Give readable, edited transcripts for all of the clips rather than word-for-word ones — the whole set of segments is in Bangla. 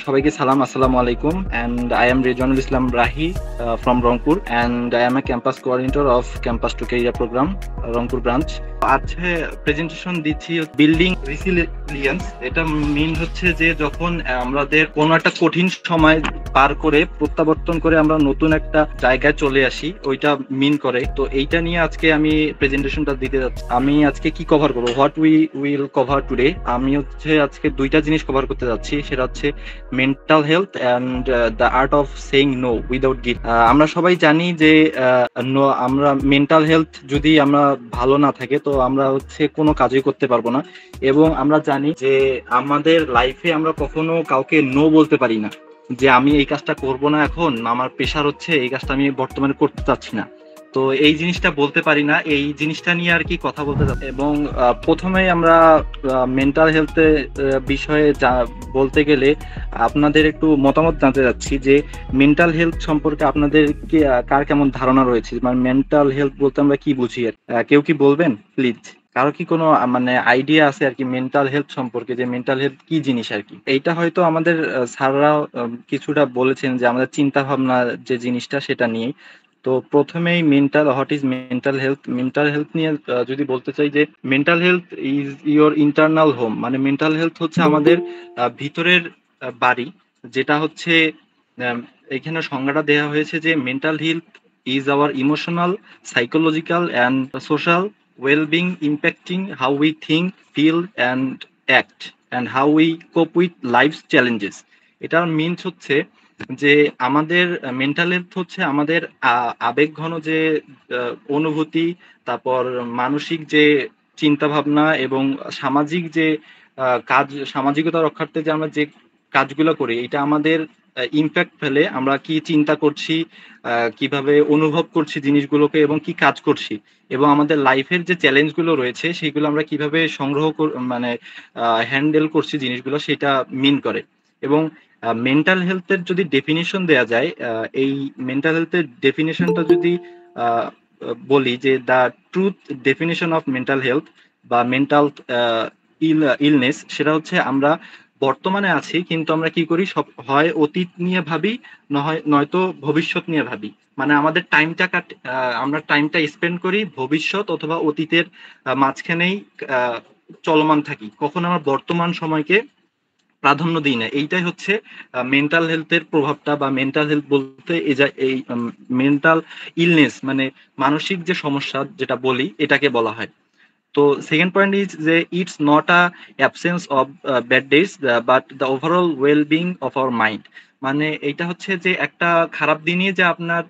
সবাইকে সালাম, আসসালামু আলাইকুম, and I am Rizwanul Islam Rahi from Rangpur, and I am a campus coordinator of Campus to Career program, Rangpur branch. আজকে প্রেজেন্টেশন দিচ্ছি বিল্ডিং রিসিলিয়েন্স। এটা মেইন হচ্ছে যে যখন আমাদের কোনো একটা কঠিন সময় পার করে প্রত্যাবর্তন করে আমরা নতুন একটা জায়গায় চলে আসি, ওইটা মিন করে। তো এইটা নিয়ে আজকে আমি প্রেজেন্টেশনটা দিতে যাচ্ছি। আমি আজকে কি কভার করবো, what we will cover today. আমি হচ্ছে আজকে দুইটা জিনিস কভার করতে যাচ্ছি, সেটা হচ্ছে mental health and the art of saying no without guilt. আমরা সবাই জানি যে আমরা মেন্টাল হেলথ যদি আমরা ভালো না থাকে তো আমরা হচ্ছে কোনো কাজই করতে পারবো না। এবং আমরা জানি যে আমাদের লাইফে আমরা কখনো কাউকে নো বলতে পারি না, যে আমি এই কাজটা করব না, এখন আমার প্রেশার হচ্ছে, এই কাজটা আমি বর্তমানে করতে চাচ্ছি না। তো এই জিনিসটা বলতে পারি না, এই জিনিসটা নিয়ে আর কি কথা বলতে চাচ্ছি। এবং প্রথমেই আমরা মেন্টাল হেলথের বিষয়ে বলতে গেলে আপনাদের একটু মতামত জানতে চাচ্ছি যে মেন্টাল হেলথ সম্পর্কে আপনাদের কি কার কেমন ধারণা রয়েছে, মানে মেন্টাল হেলথ বলতে আমরা কি বুঝি। কেউ কি বলবেন প্লিজ? কারো কি কোনো মানে আইডিয়া আছে আর কি মেন্টাল হেলথ সম্পর্কে, যে মেন্টাল হেলথ কি জিনিস আর কি? এইটা হয়তো আমাদের স্যাররাও কিছুটা বলেছেন যে আমাদের চিন্তা ভাবনা যে জিনিসটা সেটা নিয়ে। তো প্রথমেই what is mental health. Mental health নিয়ে যদি বলতে চাই যে mental health is your internal home, মানে মেন্টাল হেলথ হচ্ছে আমাদের ভিতরের বাড়ি, যেটা হচ্ছে আম, এখানে সংজ্ঞাটা দেওয়া হয়েছে যে mental health is our emotional, psychological and social wellbeing, impacting how we think, feel and act and how we cope with life challenges. এটার মিনস হচ্ছে যে আমাদের মেন্টাল হেলথ হচ্ছে আমাদের আবেগঘন যে অনুভূতি, তারপর মানসিক যে চিন্তা ভাবনা এবং সামাজিক যে সামাজিকতা রক্ষার্থে যে আমরা যে কাজগুলো করি, এটা আমাদের ইমপ্যাক্ট ফেলে। আমরা কি চিন্তা করছি, কিভাবে অনুভব করছি জিনিসগুলোকে, এবং কি কাজ করছি, এবং আমাদের লাইফের যে চ্যালেঞ্জগুলো রয়েছে সেইগুলো আমরা কিভাবে মানে হ্যান্ডেল করছি জিনিসগুলো, সেটা মিন করে। এবং মেন্টাল হেলথের যদি ডেফিনিশন দেয়া যায়, এই মেন্টাল হেলথের ডেফিনিশনটা যদি আহ, বলি যে the truth definition of mental health বা মেন্টাল ইলনেস, সেটা হচ্ছে আমরা বর্তমানে আছি কিন্তু আমরা কি করি, সব হয় অতীত নিয়ে ভাবি, নয়তো ভবিষ্যৎ নিয়ে ভাবি। মানে আমাদের আমরা টাইমটা স্পেন্ড করি ভবিষ্যৎ অথবা অতীতের মাঝখানেই আহ, চলমান থাকি, কখনো আমরা বর্তমান সময়কে প্রাধান্য দিই না। এইটাই হচ্ছে মেন্টাল হেলথের প্রভাবটা, বা মেন্টাল হেলথ বলতে এই মেন্টাল ইলনেস মানে মানসিক যে সমস্যা যেটা বলি, এটাকে বলা হয়। তো সেকেন্ড পয়েন্ট ইজ যে it's not a absence of bad days, but the overall wellbeing of our mind. মানে এইটা হচ্ছে যে একটা খারাপ দিনই যে আপনার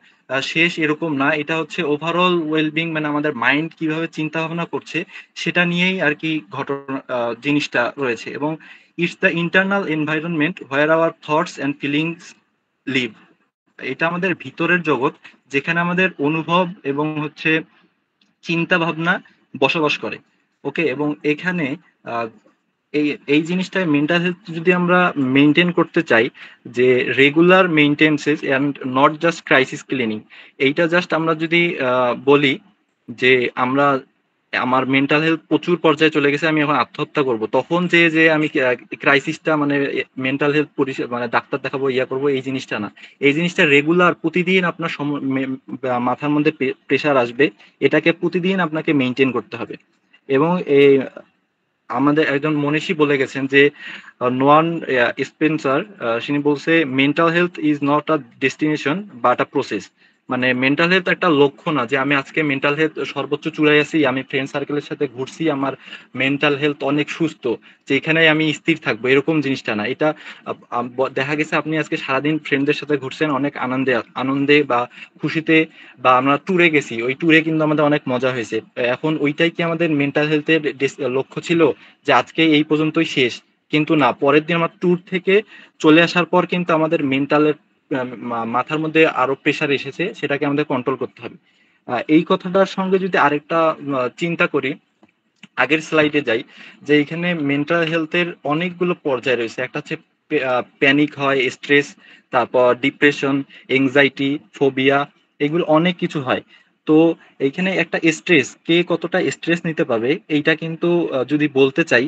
শেষ, এরকম না। এটা হচ্ছে ওভারঅল ওয়েলবিং, মানে আমাদের মাইন্ড কিভাবে চিন্তা ভাবনা করছে সেটা নিয়েই আর কি ঘটনা জিনিসটা রয়েছে। এবং it's the internal environment where our thoughts and feelings live. এটা আমাদের ভিতরের জগৎ, যেখানে আমাদের অনুভব এবং হচ্ছে চিন্তা ভাবনা বসবাস করে। ওকে, এবং এখানে আহ, এই এই জিনিসটা মেন্টাল হেলথ যদি আমরা মেনটেন করতে চাই, যে regular maintenances and not just crisis cleaning. এইটা জাস্ট আমরা যদি বলি যে আমরা আমার মেন্টাল হেলথ প্রচুর পর্যায়ে চলে গেছে, আমি এখন আত্মহত্যা করব, তখন যে যে আমি ক্রাইসিসটা মানে মেন্টাল হেলথ মানে ডাক্তার দেখাবো, ইয়া করবো, এই জিনিসটা না। এই জিনিসটা রেগুলার প্রতিদিন আপনার মাথার মধ্যে প্রেশার আসবে, এটাকে প্রতিদিন আপনাকে মেনটেন করতে হবে। এবং এই আমাদের একজন মনীষী বলে গেছেন যে নোয়ান স্পেন্সার, তিনি বলছে mental health is not a destination but a process. মানে মেন্টাল হেলথ একটা লক্ষ্য না, যে আমি আজকে মেন্টাল হেলথ সর্বোচ্চ চূড়ায় আছি, আমি ফ্রেন্ড সার্কেলের সাথে ঘুরছি, আমার মেন্টাল হেলথ অনেক সুস্থ, যে এখানে আমি স্থির থাকবো, এরকম জিনিসটা না। এটা দেখা গেছে আপনি আজকে সারাদিন ফ্রেন্ডদের সাথে ঘুরছেন অনেক আনন্দে আনন্দে বা খুশিতে, বা আমরা ট্যুরে গেছি, ওই ট্যুরে কিন্তু আমাদের অনেক মজা হয়েছে, এখন ওইটাই কি আমাদের মেন্টাল হেলথের লক্ষ্য ছিল, যে আজকে এই পর্যন্তই শেষ? কিন্তু না, পরের দিন আমার ট্যুর থেকে চলে আসার পর কিন্তু আমাদের মেন্টালের মাথার মধ্যে আরো প্রেশার এসেছে, সেটাকে আমাদের কন্ট্রোল করতে হবে। এই কথাটার সঙ্গে যদি আরেকটা চিন্তা করি, আগের স্লাইডে যাই, যে এখানে মেন্টাল হেলথের অনেকগুলো পর্যায় রয়েছে। একটা হচ্ছে প্যানিক হয়, স্ট্রেস, তারপর ডিপ্রেশন, এংজাইটি, ফোবিয়া, এগুলো অনেক কিছু হয়। তো এইখানে একটা স্ট্রেস, কে কতটা স্ট্রেস নিতে পারবে, এইটা কিন্তু যদি বলতে চাই,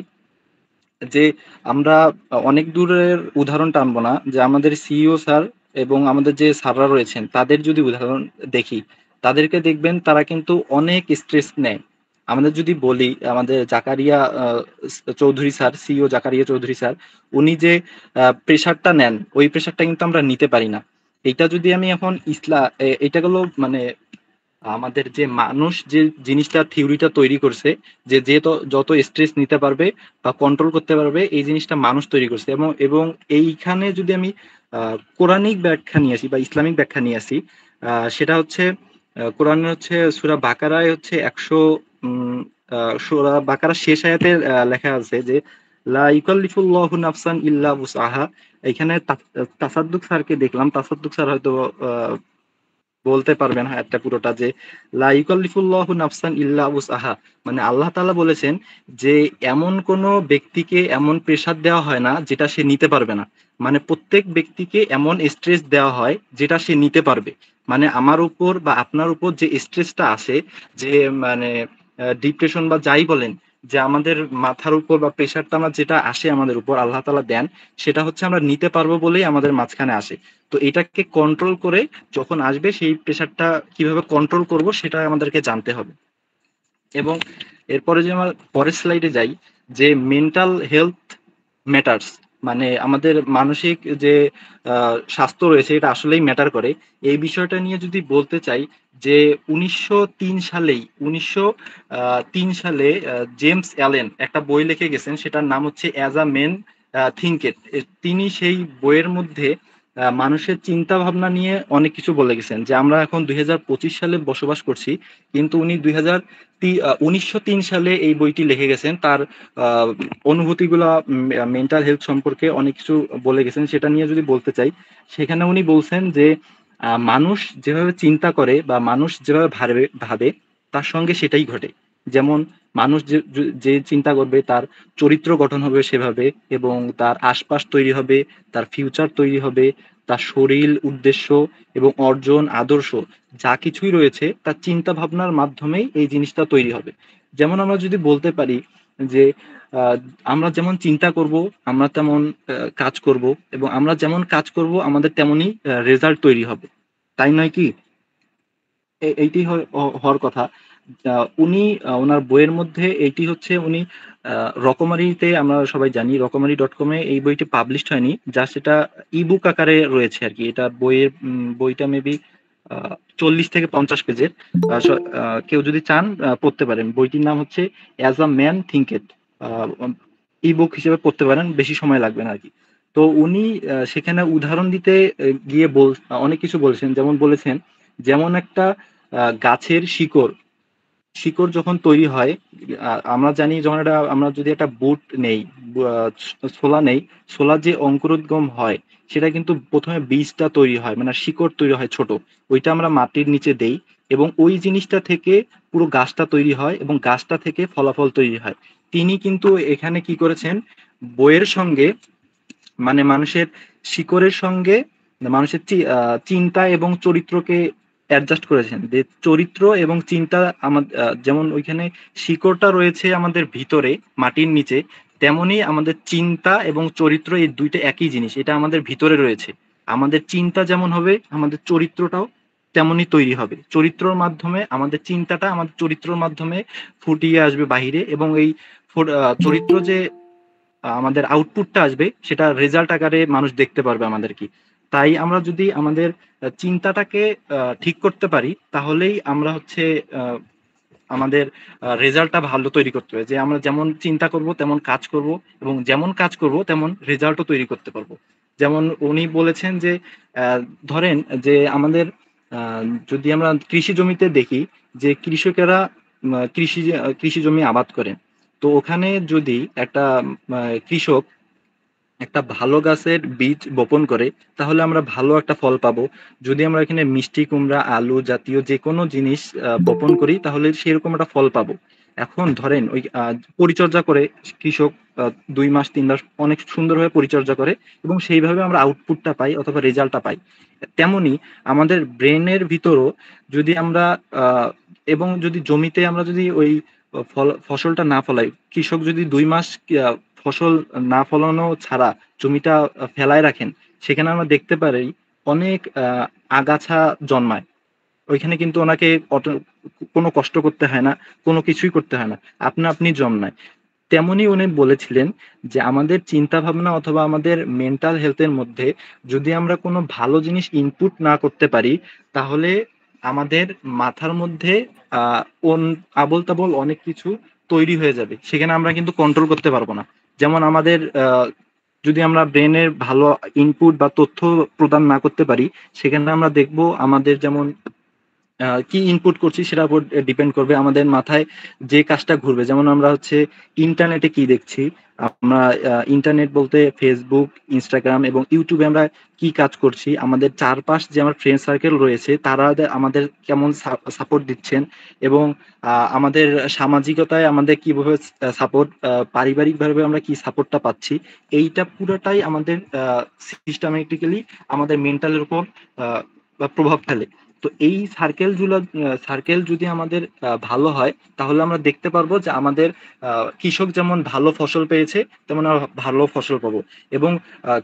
যে আমরা অনেক দূরের উদাহরণ টানবো না, যে আমাদের সিইও স্যার এবং আমাদের যে স্যাররা রয়েছেন তাদের যদি উদাহরণ দেখি, তাদেরকে দেখবেন তারা কিন্তু অনেক স্ট্রেস নেয়। আমাদের যদি বলি আমাদের Zakaria Chowdhury sir, CEO Zakaria Chowdhury sir, উনি যে প্রেশারটা নেন ওই প্রেশারটা কিন্তু আমরা নিতে পারি না। এটা যদি আমি এখন এটা গেলো মানে আমাদের যে মানুষ যে জিনিসটা থিওরিটা তৈরি করছে, যে যত স্ট্রেস নিতে পারবে বা কন্ট্রোল করতে পারবে, এই জিনিসটা মানুষ তৈরি করছে। এবং এবং এইখানে যদি আমি কোরআনিক ব্যাখ্যা নিয়ে আসি বা ইসলামিক ব্যাখ্যা নিয়ে আসি, সেটা হচ্ছে কোরআনের হচ্ছে সূরা বাকারায় হচ্ছে 100 সূরা বাকারার শেষ আয়াতে লেখা আছে যে লা ইউকাল্লিফুল্লাহু নাফসান ইল্লা উসআহা। এখানে তাসাদ্দুক স্যারকে দেখলাম, তাসাদ্দুক স্যার হয়তো বলতে পারবেন আয়াতটা পুরোটা, যে লা ইউকাল্লিফুল্লাহু নাফসান ইল্লা উসআহা। মানে আল্লাহ তাআলা বলেছেন যে এমন কোন ব্যক্তিকে এমন প্রেসার দেওয়া হয় না যেটা সে নিতে পারবে না। মানে প্রত্যেক ব্যক্তিকে এমন স্ট্রেস দেওয়া হয় যেটা সে নিতে পারবে। মানে আমার উপর বা আপনার উপর যে স্ট্রেসটা আসে, যে মানে ডিপ্রেশন বা যাই বলেন, যে আমাদের মাথার উপর বা প্রেসারটা আমরা যেটা আসে আমাদের উপর আল্লাহ তাআলা দেন, সেটা হচ্ছে আমরা নিতে পারবো বলেই আমাদের মাঝখানে আসে। তো এটাকে কন্ট্রোল করে যখন আসবে সেই প্রেশারটা কিভাবে কন্ট্রোল করব সেটা আমাদেরকে জানতে হবে। এবং এরপরে যে আমার পরের স্লাইডে যাই, যে মেন্টাল হেলথ ম্যাটার্স, মানে আমাদের মানসিক যে স্বাস্থ্য রয়েছে এটা আসলেই ম্যাটার করে। এই বিষয়টা নিয়ে যদি বলতে চাই, যে 1903 সালে জেমস অ্যালেন একটা বই লিখে গেছেন, সেটার নাম হচ্ছে অ্যাজ আ মেন থিঙ্কেট। তিনি সেই বইয়ের মধ্যে মানুষের চিন্তা ভাবনা নিয়ে অনেক কিছু বলে গেছেন। যে আমরা এখন 2025 সালে বসবাস করছি, কিন্তু উনি 1903 সালে এই বইটি লিখে গেছেন। তার আহ, অনুভূতিগুলা মেন্টাল হেলথ সম্পর্কে অনেক কিছু বলে গেছেন। সেটা নিয়ে যদি বলতে চাই, সেখানে উনি বলছেন যে মানুষ যেভাবে চিন্তা করে বা মানুষ যেভাবে ভাবে ভাবে তার সঙ্গে সেটাই ঘটে। যেমন মানুষ যে চিন্তা করবে তার চরিত্র গঠন হবে সেভাবে, এবং তার আশপাশ তৈরি হবে, তার ফিউচার তৈরি হবে, তার শরীর, উদ্দেশ্য এবং অর্জন, আদর্শ যা কিছুই রয়েছে তার চিন্তা ভাবনার মাধ্যমেই এই জিনিসটা তৈরি হবে। যেমন আমরা যদি বলতে পারি যে আহ, আমরা যেমন চিন্তা করব আমরা তেমন কাজ করব, এবং আমরা যেমন কাজ করব আমাদের তেমনই রেজাল্ট তৈরি হবে। তাই নয় কি? এইটি হওয়ার কথা। উনি ওনার বইয়ের মধ্যে এইটি হচ্ছে উনি রকমারিতে, আমরা সবাই জানি রকমারি.com-এ এই বইটি পাবলিশড হয়নি, যা সেটা ইবুক আকারে রয়েছে আর কি। এটা বইটা মেবি 40 থেকে 50 পেজের। কেউ যদি চান পড়তে পারেন। বইটির নাম হচ্ছে অ্যাজ আ ম্যান থিঙ্কেট। ইবুক হিসেবে পড়তে পারেন, বেশি সময় লাগবে না আর কি। তো উনি সেখানে উদাহরণ দিতে গিয়ে অনেক কিছু বলেছেন। যেমন বলেছেন, যেমন একটা গাছের শিকড় শিকড় যখন তৈরি হয়, আমরা জানি যখন আমরা যদি একটা বুট নেই, আহ, ছোলা নেই, ছোলা যে অঙ্কুরোদ্গম হয় সেটা কিন্তু প্রথমে বীজটা তৈরি হয়, মানে শিকড় তৈরি হয় ছোট, ওইটা আমরা মাটির নিচে দেই, এবং ওই জিনিসটা থেকে পুরো গাছটা তৈরি হয় এবং গাছটা থেকে ফলাফল তৈরি হয়। তিনি কিন্তু এখানে কি করেছেন, বইয়ের সঙ্গে মানে মানুষের শিকড়ের সঙ্গে মানুষের চিন্তা এবং চরিত্রকে অ্যাডজাস্ট করেছেন। যে চরিত্র এবং চিন্তা আমাদের যেমন ওইখানে শিকড়টা রয়েছে আমাদের ভিতরে মাটির নিচে, তেমনি আমাদের চিন্তা এবং চরিত্র এই দুইটা একই জিনিস, এটা আমাদের ভিতরে রয়েছে। আমাদের চিন্তা যেমন হবে আমাদের চরিত্রটাও তেমনি তৈরি হবে। চরিত্রর মাধ্যমে আমাদের চিন্তাটা আমাদের চরিত্রর মাধ্যমে ফুটিয়ে আসবে বাহিরে, এবং এই চরিত্র যে আমাদের আউটপুটটা আসবে সেটা রেজাল্ট আকারে মানুষ দেখতে পারবে আমাদের কি। তাই আমরা যদি আমাদের চিন্তাটাকে ঠিক করতে পারি, তাহলেই আমরা হচ্ছে আহ, আমাদের রেজাল্টটা ভালো তৈরি করতে হবে। যে আমরা যেমন চিন্তা করব তেমন কাজ করব, এবং যেমন কাজ করব তেমন রেজাল্টও তৈরি করতে পারবো। যেমন উনি বলেছেন যে আহ, ধরেন যে আমাদের আহ, যদি আমরা কৃষি জমিতে দেখি, যে কৃষকেরা কৃষি জমি আবাদ করেন, তো ওখানে যদি একটা কৃষক একটা ভালো গাছের বীজ বপন করে, তাহলে আমরা ভালো একটা ফল পাবো। যদি আমরা এখানে মিষ্টি কুমড়া, আলু জাতীয় যে কোনো জিনিস বপন করি, তাহলে সেরকম একটা ফল পাবো। এখন ধরেন ওই পরিচর্যা করে কৃষক 2 মাস 3 মাস অনেক সুন্দরভাবে পরিচর্যা করে, এবং সেইভাবে আমরা আউটপুটটা পাই অথবা রেজাল্টটা পাই। তেমনি আমাদের ব্রেনের ভিতরও যদি আমরা আহ, এবং যদি জমিতে আমরা যদি ওই ফসলটা না ফলাই, কৃষক যদি 2 মাস ফসল না ফলানো ছাড়া জমিটা ফেলায় রাখেন, সেখানে আমরা দেখতে পারি অনেক আগাছা জন্মায়। ওইখানে কিন্তু ওনাকে কোনো কষ্ট করতে হয় না, কোনো কিছুই করতে হয় না, আপনা আপনি জন্মায়। তেমনি উনি বলেছিলেন যে আমাদের চিন্তা ভাবনা অথবা আমাদের মেন্টাল হেলথের মধ্যে যদি আমরা কোনো ভালো জিনিস ইনপুট না করতে পারি, তাহলে আমাদের মাথার মধ্যে আহ আবোল তাবোল অনেক কিছু তৈরি হয়ে যাবে, সেখানে আমরা কিন্তু কন্ট্রোল করতে পারবো না। যেমন আমাদের যদি আমরা ব্রেনের ভালো ইনপুট বা তথ্য প্রদান না করতে পারি, সেখানে আমরা দেখব আমাদের যেমন কি ইনপুট করছি সেটার উপর ডিপেন্ড করবে আমাদের মাথায় যে কাজটা ঘুরবে। যেমন আমরা হচ্ছে ইন্টারনেটে কি দেখছি, আমরা ইন্টারনেট বলতে ফেসবুক, ইনস্টাগ্রাম এবং ইউটিউবে আমরা কি কাজ করছি, আমাদের চারপাশ যে আমার ফ্রেন্ড সার্কেল রয়েছে তারা আমাদের কেমন সাপোর্ট দিচ্ছেন, এবং আমাদের সামাজিকতায় আমাদের কিভাবে সাপোর্ট, পারিবারিকভাবে আমরা কি সাপোর্টটা পাচ্ছি, এইটা পুরোটাই আমাদের সিস্টেমেটিক্যালি আমাদের মেন্টালের উপর প্রভাব ফেলে। তো এই সার্কেল যদি আমাদের ভালো হয়, তাহলে আমরা দেখতে পারবো যে আমাদের কৃষক যেমন ভালো ফসল পেয়েছে, তেমন আমরা ভালো ফসল পাবো। এবং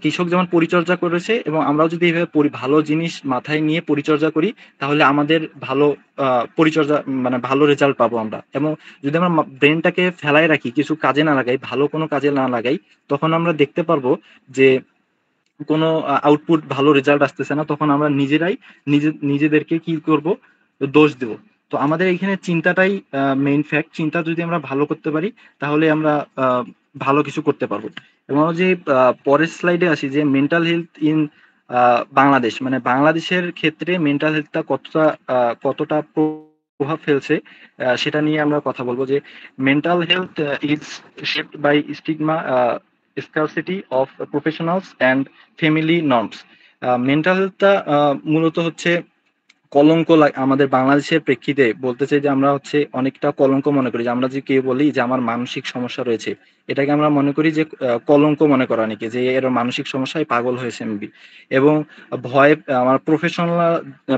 কৃষক যেমন পরিচর্যা করেছে, এবং আমরাও যদি এইভাবে ভালো জিনিস মাথায় নিয়ে পরিচর্যা করি, তাহলে আমাদের ভালো পরিচর্যা মানে ভালো রেজাল্ট পাবো আমরা। এবং যদি আমরা ব্রেনটাকে ফেলায় রাখি, কিছু কাজে না লাগাই, ভালো কোনো কাজে না লাগাই, তখন আমরা দেখতে পারবো যে কোনো আউটপুট ভালো রেজাল্ট আসতেছে না, তখন আমরা নিজেরাই নিজেদেরকে কি করব, দোষ দেব। তো আমাদের এখানে চিন্তাটাই মেইন ফ্যাক্ট। চিন্তা যদি আমরা ভালো করতে পারি, তাহলে আমরা ভালো কিছু করতে পারবো। এবং আমরা যে পরের স্লাইডে আসি, যে মেন্টাল হেলথ ইন বাংলাদেশ, মানে বাংলাদেশের ক্ষেত্রে মেন্টাল হেলথটা কতটা প্রভাব ফেলছে, সেটা নিয়ে আমরা কথা বলবো। যে mental health is shaped by stigma, scarcity of professionals and family norms. Mental হেলথটা মূলত হচ্ছে কলঙ্ক। আমাদের বাংলাদেশের প্রেক্ষিতে বলতে চাই যে আমরা হচ্ছে অনেকটা কলঙ্ক মনে করি, যে আমরা যে কেউ বলি যে আমার মানসিক সমস্যা রয়েছে, এটাকে আমরা মনে করি যে কলঙ্ক মনে করা নাকি, যে এর মানসিক সমস্যায় পাগল হয়েছে মেবি। এবং ভয়, আমার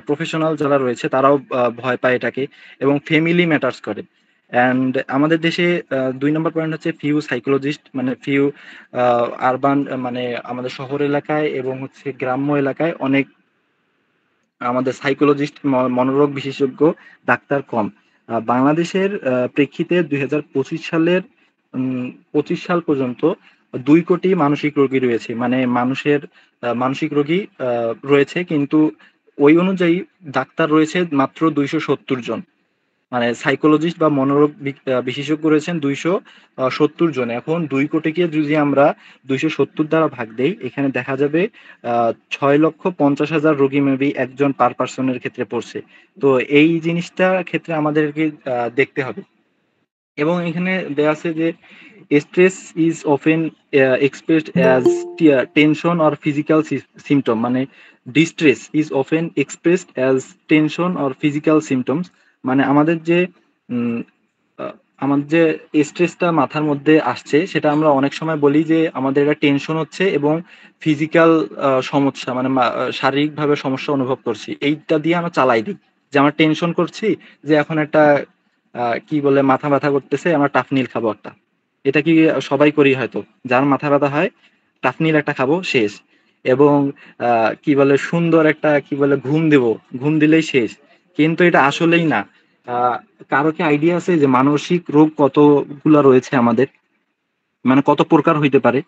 প্রফেশনাল যারা রয়েছে তারাও ভয় পায় এটাকে, এবং ফ্যামিলি ম্যাটার্স করে। অ্যান্ড আমাদের দেশে 2 নম্বর পয়েন্ট হচ্ছে ফিউ সাইকোলজিস্ট, মানে ফিউ আরবান, মানে আমাদের শহর এলাকায় এবং হচ্ছে গ্রাম্য এলাকায় অনেক আমাদের সাইকোলজিস্ট, মনোরোগ বিশেষজ্ঞ ডাক্তার কম। বাংলাদেশের প্রেক্ষিতে 2025 সালের 25 সাল পর্যন্ত 2 কোটি মানসিক রোগী রয়েছে, মানে মানুষের মানসিক রোগী রয়েছে, কিন্তু ওই অনুযায়ী ডাক্তার রয়েছে মাত্র 270 জন। মানে সাইকোলজিস্ট বা মনোরোগ বিশেষজ্ঞ রয়েছেন 270 জন। এখন 2 কোটিকে যদি আমরা 270 দ্বারা ভাগ দেই, এখানে দেখা যাবে 6,50,000 রোগী মেবি একজন পার পার্সনের ক্ষেত্রে পড়ছে। তো এই জিনিসটা ক্ষেত্রে আমাদেরকে দেখতে হবে। এবং এখানে দেয়া আছে যে stress is often expressed as tension or physical symptom, মানে distress is often expressed as tension or physical symptoms. মানে আমাদের যে উম, আহ, আমাদের যে স্ট্রেসটা মাথার মধ্যে আসছে, সেটা আমরা অনেক সময় বলি যে আমাদের একটা টেনশন হচ্ছে, এবং ফিজিক্যাল সমস্যা, মানে শারীরিকভাবে সমস্যা অনুভব করছি, এইটা দিয়ে আমরা চালাই দিই যে আমরা টেনশন করছি, যে এখন একটা কি বলে মাথা ব্যথা করতেছে, আমরা টাফনিল খাবো একটা। এটা কি সবাই করি হয়তো, যার মাথা ব্যথা হয় টাফনিল একটা খাবো, শেষ। এবং কি বলে সুন্দর একটা কি বলে ঘুম দেব, ঘুম দিলেই শেষ। কিন্তু এটা আসলেই না। আহ কারো কি আইডিয়া আছে যে মানসিক রোগ কতগুলা রয়েছে আমাদের, মানে কত প্রকার হইতে পারে?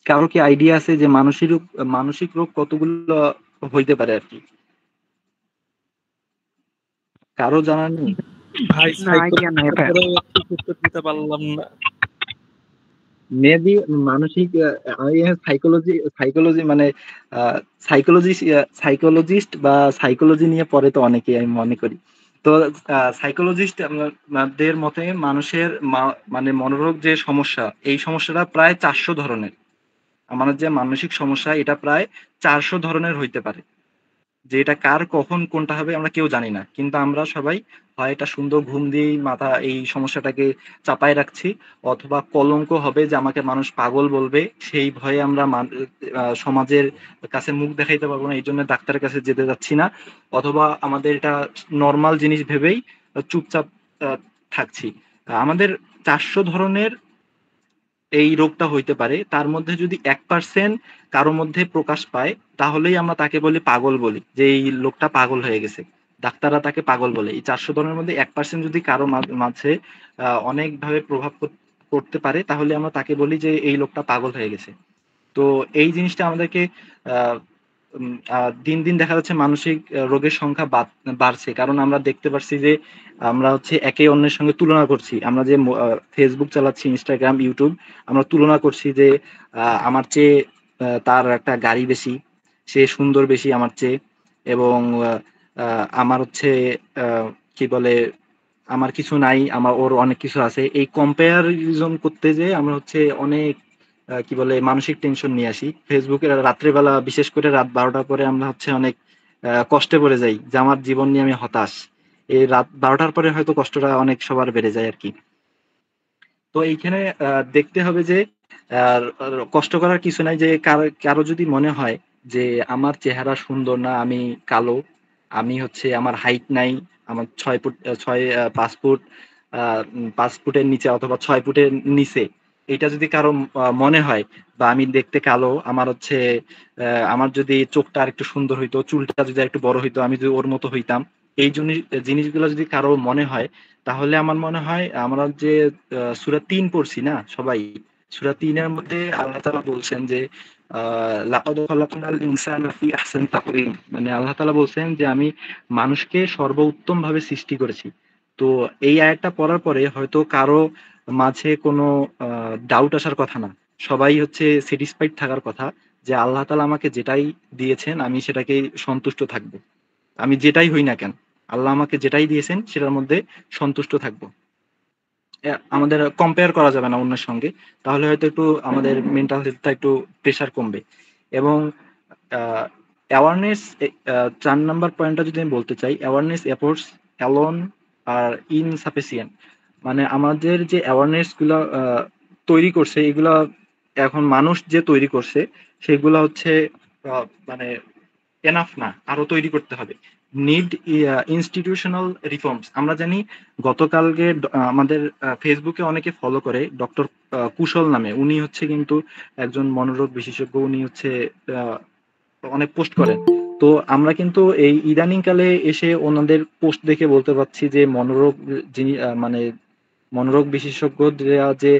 কারো কি আইডিয়া আছে যে মানসিক রোগ কতগুলো হইতে পারে আর কি? কারো জানা নেই? ভাই না, আইডিয়া নাই এটা। উত্তর দিতে পারলাম না। মেবি মানসিক সাইকোলজি সাইকোলজি মানে সাইকোলজি সাইকোলজিস্ট বা সাইকোলজি নিয়ে পড়ে তো অনেকেই, আমি মনে করি। তো সাইকোলজিস্ট দের মতে মানুষের মানে মনোরোগ যে সমস্যা, এই সমস্যাটা প্রায় 400 ধরনের। আমাদের যে মানসিক সমস্যা, এটা প্রায় 400 ধরনের হইতে পারে। যে এটা কার কখন কোনটা হবে আমরা কেউ জানি না, কিন্তু আমরা সবাই হয় এটা সুন্দর ঘুম দিয়েই মাথা এই সমস্যাটাকে চাপায় রাখছি, অথবা কলঙ্ক হবে যে আমাকে মানুষ পাগল বলবে, সেই ভয়ে আমরা সমাজের কাছে মুখ দেখাইতে পারবো না, এই জন্য ডাক্তারের কাছে যেতে যাচ্ছি না। অথবা আমাদের এটা নর্মাল জিনিস ভেবেই চুপচাপ থাকছি। আমাদের 400 ধরনের এই রোগটা হইতে পারে, তার মধ্যে যদি 1% কারো মধ্যে প্রকাশ পায় তাহলেই আমরা তাকে বলি পাগল বলি, যে এই লোকটা পাগল হয়ে গেছে। ডাক্তাররা তাকে পাগল বলে। এই 400 ধরনের মধ্যে 1% যদি কারো মাঝে অনেকভাবে প্রভাব পড়তে পারে তাহলে আমরা তাকে বলি যে এই লোকটা পাগল হয়ে গেছে। তো এই জিনিসটা আমাদেরকে আহ, দিন দিন দেখা যাচ্ছে মানসিক রোগের সংখ্যা বাড়ছে, কারণ আমরা দেখতে পাচ্ছি যে আমরা হচ্ছে একে অন্যের সঙ্গে তুলনা করছি। আমরা যে ফেসবুক চালাচ্ছি, ইনস্টাগ্রাম, ইউটিউব, আমরা তুলনা করছি যে আমার চেয়ে তার একটা গাড়ি বেশি, সে সুন্দর বেশি আমার চেয়ে, এবং আমার হচ্ছে কি বলে, আমার কিছু নাই, আমার ওর অনেক কিছু আছে। এই কম্পারিজন করতে যে আমরা হচ্ছে অনেক কি বলে মানসিক টেনশন নিয়ে আসি। ফেসবুকে রাত্রেবেলা, বিশেষ করে রাত 12টার পরে আমরা হচ্ছে অনেক কষ্টে পড়ে যাই যে আমার জীবন নিয়ে আমি হতাশ। এই রাত 12টার পরে হয়তো কষ্টটা অনেক সবার বেড়ে যায় আর কি। তো এইখানে দেখতে হবে যে কষ্ট করার কিছু নাই, যে কারো যদি মনে হয় যে আমার চেহারা সুন্দর না, আমি কালো, আমি হচ্ছে আমার হাইট নাই, আমার 6 ফুট 5 ফুট 5 ফুটের নিচে অথবা 6 ফুটের নিচে, এটা যদি কারো মনে হয়, বা আমি দেখতে কালো, আমার হচ্ছে আমার যদি চোখটা আর একটু সুন্দর হইতো, চুলটা যদি একটু বড় হইতো, আমি যদি ওর মতো হইতাম, এই জিনিসগুলো যদি কারো মনে হয়, তাহলে আমার মনে হয় আমরা যে সূরা ৩ পড়ছি না সবাই, সূরা ৩ এর মধ্যে আল্লাহ তাআলা বলছেন যে লাকাদ খালাকনাল ইনসানা ফি আহসানি তাকওয়িম, মানে আল্লাহ তাআলা বলছেন যে আমি মানুষকে সর্বোত্তম ভাবে সৃষ্টি করেছি। তো এই আয়াতটা পড়ার পরে হয়তো কারো মাঝে কোনো ডাউট আসার কথা না, সবাই হচ্ছে স্যাটিসফাইড থাকার কথা যে আল্লাহ তাআলা আমাকে যেটাই দিয়েছেন আমি সেটাকে সন্তুষ্ট থাকবো। আমি যেটাই হই না কেন, আল্লাহ আমাকে যেটাই দিয়েছেন সেটার মধ্যে সন্তুষ্ট থাকবো। আমাদের কম্পেয়ার করা যাবে না অন্যের সঙ্গে, তাহলে হয়তো একটু আমাদের মেন্টাল হেলথটা একটু প্রেশার কমবে। এবং অ্যাওয়ারনেস, 4 নাম্বার পয়েন্টটা যদি আমি বলতে চাই, অ্যাওয়ারনেস এফোর্টস অ্যালোন আর ইনসাফিসিয়েন্ট। মানে আমাদের যে অ্যাওয়ারনেস গুলা তৈরি করছে, এগুলা এখন মানুষ যে তৈরি করছে সেগুলা হচ্ছে মানে এনাফ না, আরো তৈরি করতে হবে। Need institutional reforms. আমরা জানি গতকালকে আমাদের ফেসবুকে অনেকে ফলো করে ডক্টর কুশল নামে, উনি হচ্ছে কিন্তু একজন মনোরোগ বিশেষজ্ঞ, উনি হচ্ছে আহ, অনেক পোস্ট করেন। তো আমরা কিন্তু এই ইদানিং কালে এসে ওনাদের পোস্ট দেখে বলতে পারছি যে মনোরোগ, যিনি মানে মনোরোগ বিশেষজ্ঞরা যে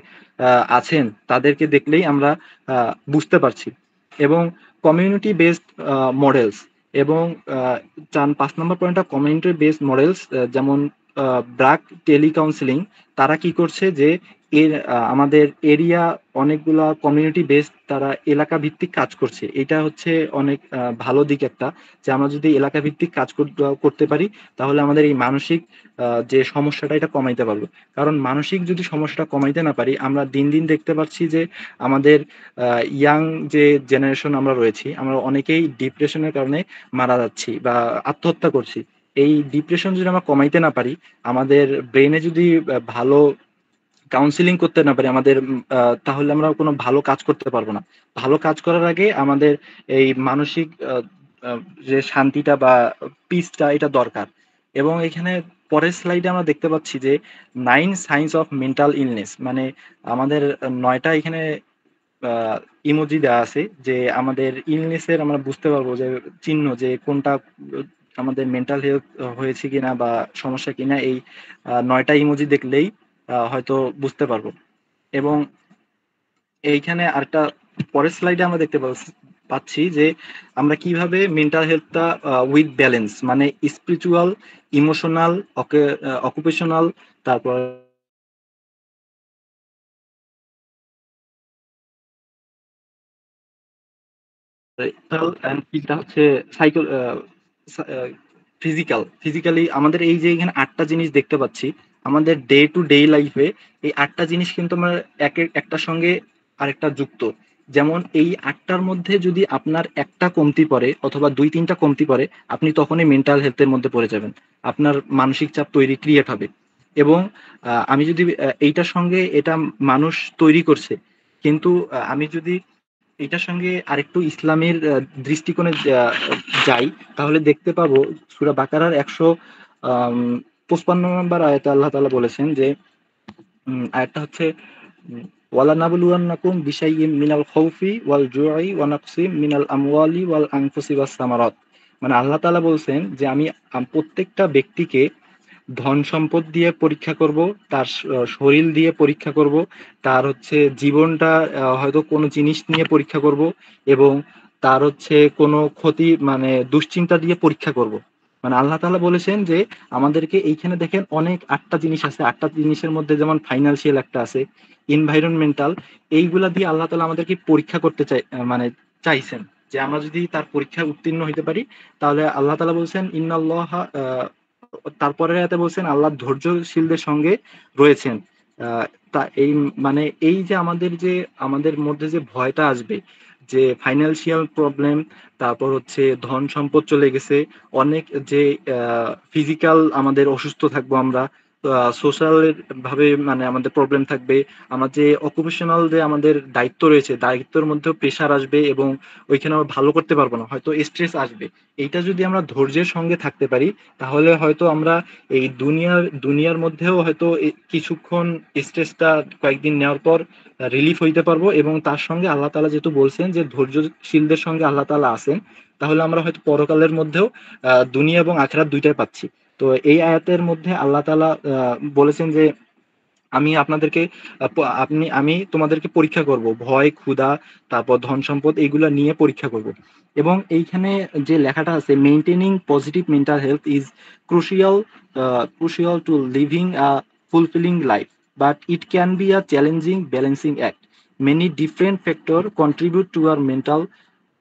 আছেন তাদেরকে দেখলেই আমরা বুঝতে পারছি। এবং কমিউনিটি বেসড মডেলস, এবং 5 নম্বর পয়েন্টটা কমিউনিটি বেসড মডেলস, যেমন ব্র্যাক টেলিকাউন্সেলিং। তারা কি করছে যে আমাদের এরিয়া অনেকগুলা কমিউনিটি বেসড, তারা এলাকা ভিত্তিক কাজ করছে। এটা হচ্ছে অনেক ভালো দিক একটা, যে আমরা যদি এলাকা ভিত্তিক কাজ করতে পারি তাহলে আমাদের এই মানসিক যে সমস্যাটা এটা কমাইতে পারবো। কারণ মানসিক যদি সমস্যাটা কমাইতে না পারি, আমরা দিন দিন দেখতে পাচ্ছি যে আমাদের ইয়াং যে জেনারেশন আমরা রয়েছি, আমরা অনেকেই ডিপ্রেশনের কারণে মারা যাচ্ছি বা আত্মহত্যা করছি। এই ডিপ্রেশন যদি আমরা কমাইতে না পারি, আমাদের ব্রেনে যদি ভালো কাউন্সিলিং করতে না পারি আমাদের, তাহলে আমরা কোনো ভালো কাজ করতে পারবো না। ভালো কাজ করার আগে আমাদের এই মানসিক আহ, যে শান্তিটা বা পিসটা এটা দরকার। এবং এখানে পরের স্লাইডে আমরা দেখতে পাচ্ছি যে 9 সাইন্স অফ মেন্টাল ইলনেস, মানে আমাদের 9টা এখানে ইমোজি দেওয়া আছে, যে আমাদের ইলনেসের আমরা বুঝতে পারবো যে চিহ্ন, যে কোনটা আমাদের মেন্টাল হেলথ হয়েছে কিনা বা সমস্যা কিনা, এই 9টা ইমোজি দেখলেই হয়তো বুঝতে পারবো। এবং এইখানে আরেকটা পরের স্লাইডে আমরা দেখতে পাচ্ছি যে আমরা কিভাবে মেন্টাল হেলথটা উইথ ব্যালেন্স, মানে স্পিরিচুয়াল, ইমোশনাল, অকুপেশনাল, তারপর মেন্টাল এন্ড ফিজিক্যাল হচ্ছে সাইকো ফিজিক্যালি আমাদের এই যে এখানে 8টা জিনিস দেখতে পাচ্ছি, আমাদের ডে টু ডে লাইফে এই 8টা জিনিস কিন্তু আমরা একটার সঙ্গে আরেকটা যুক্ত। যেমন এই 8টার মধ্যে যদি আপনার একটা কমতি পড়ে অথবা 2-3টা কমতি পড়ে, আপনি তখনই মেন্টাল হেলথের মধ্যে পড়ে যাবেন, আপনার মানসিক চাপ ক্রিয়েট হবে। এবং আমি যদি এইটার সঙ্গে এটা মানুষ তৈরি করছে, কিন্তু আমি যদি এটার সঙ্গে আরেকটু ইসলামের দৃষ্টিকোণে যাই, তাহলে দেখতে পাবো সূরা বাকারার 100 55 নম্বর আয়াতে আল্লাহ তাআলা বলেছেন যে আয়াতটা হচ্ছে ওয়ালানাবলুয়ান্নাকুম বিশাইইম মিনাল খাউফি ওয়াল জুই ওয়া নাকসিম মিনাল আমওয়ালি ওয়াল আনফুসি ওয়াস সামারাত। মানে আল্লাহ তাআলা বলছেন যে আমি প্রত্যেকটা ব্যক্তিকে ধন সম্পদ দিয়ে পরীক্ষা করব, তার শরীর দিয়ে পরীক্ষা করব, তার হচ্ছে জীবনটা হয়তো কোনো জিনিস নিয়ে পরীক্ষা করব, এবং তার হচ্ছে কোনো ক্ষতি মানে দুশ্চিন্তা দিয়ে পরীক্ষা করব। মানে আল্লাহ তাআলা বলেছেন যে আমাদেরকে এইখানে দেখেন অনেক 8টা জিনিস আছে, 8টা জিনিসের মধ্যে যেমন ফাইনান্সিয়াল একটা আছে, এনভায়রনমেন্টাল, এইগুলা দিয়ে আল্লাহ তাআলা আমাদেরকে পরীক্ষা করতে মানে চাইছেন যে আমরা যদি তার পরীক্ষায় উত্তীর্ণ হইতে পারি তাহলে আল্লাহ তাআলা বলছেন ইন্নাল্লাহা, তারপরে আয়াতে বলছেন আল্লাহ ধৈর্যশীলদের সঙ্গে রয়েছেন। তা এই মানে এই যে আমাদের মধ্যে যে ভয়টা আসবে, যে ফাইন্যান্সিয়াল প্রবলেম, তারপর হচ্ছে ধন সম্পদ চলে গেছে, অনেক যে ফিজিক্যাল আমাদের অসুস্থ থাকবো আমরা, সোশ্যাল ভাবে মানে আমাদের প্রবলেম থাকবে, আমার যে অকুপেশনাল যে আমাদের দায়িত্ব রয়েছে, দায়িত্বের মধ্যেও প্রেশার আসবে এবং ওইখানে আমরা ভালো করতে পারবো না, হয়তো স্ট্রেস আসবে। এইটা যদি আমরা ধৈর্যের সঙ্গে থাকতে পারি তাহলে হয়তো আমরা এই দুনিয়ার মধ্যেও হয়তো কিছুক্ষণ স্ট্রেসটা কয়েকদিন নেওয়ার পর রিলিফ হইতে পারবো, এবং তার সঙ্গে আল্লাহ তাআলা যেহেতু বলছেন যে ধৈর্যশীলদের সঙ্গে আল্লাহ তাআলা আছেন, তাহলে আমরা হয়তো পরকালের মধ্যেও দুনিয়া এবং আখিরাত দুইটাই পাচ্ছি। তো এই আয়াতের মধ্যে আল্লাহ তাআলা বলেছেন যে আমি আপনাদেরকে আমি তোমাদেরকে পরীক্ষা করব, ভয়, ক্ষুধা, তারপর ধন সম্পদ এইগুলা নিয়ে পরীক্ষা করব। এবং এইখানে যে লেখাটা আছে, maintaining positive mental health is crucial crucial two living a fulfilling life, but it can be a challenging balancing act. Many different factor contribute to our mental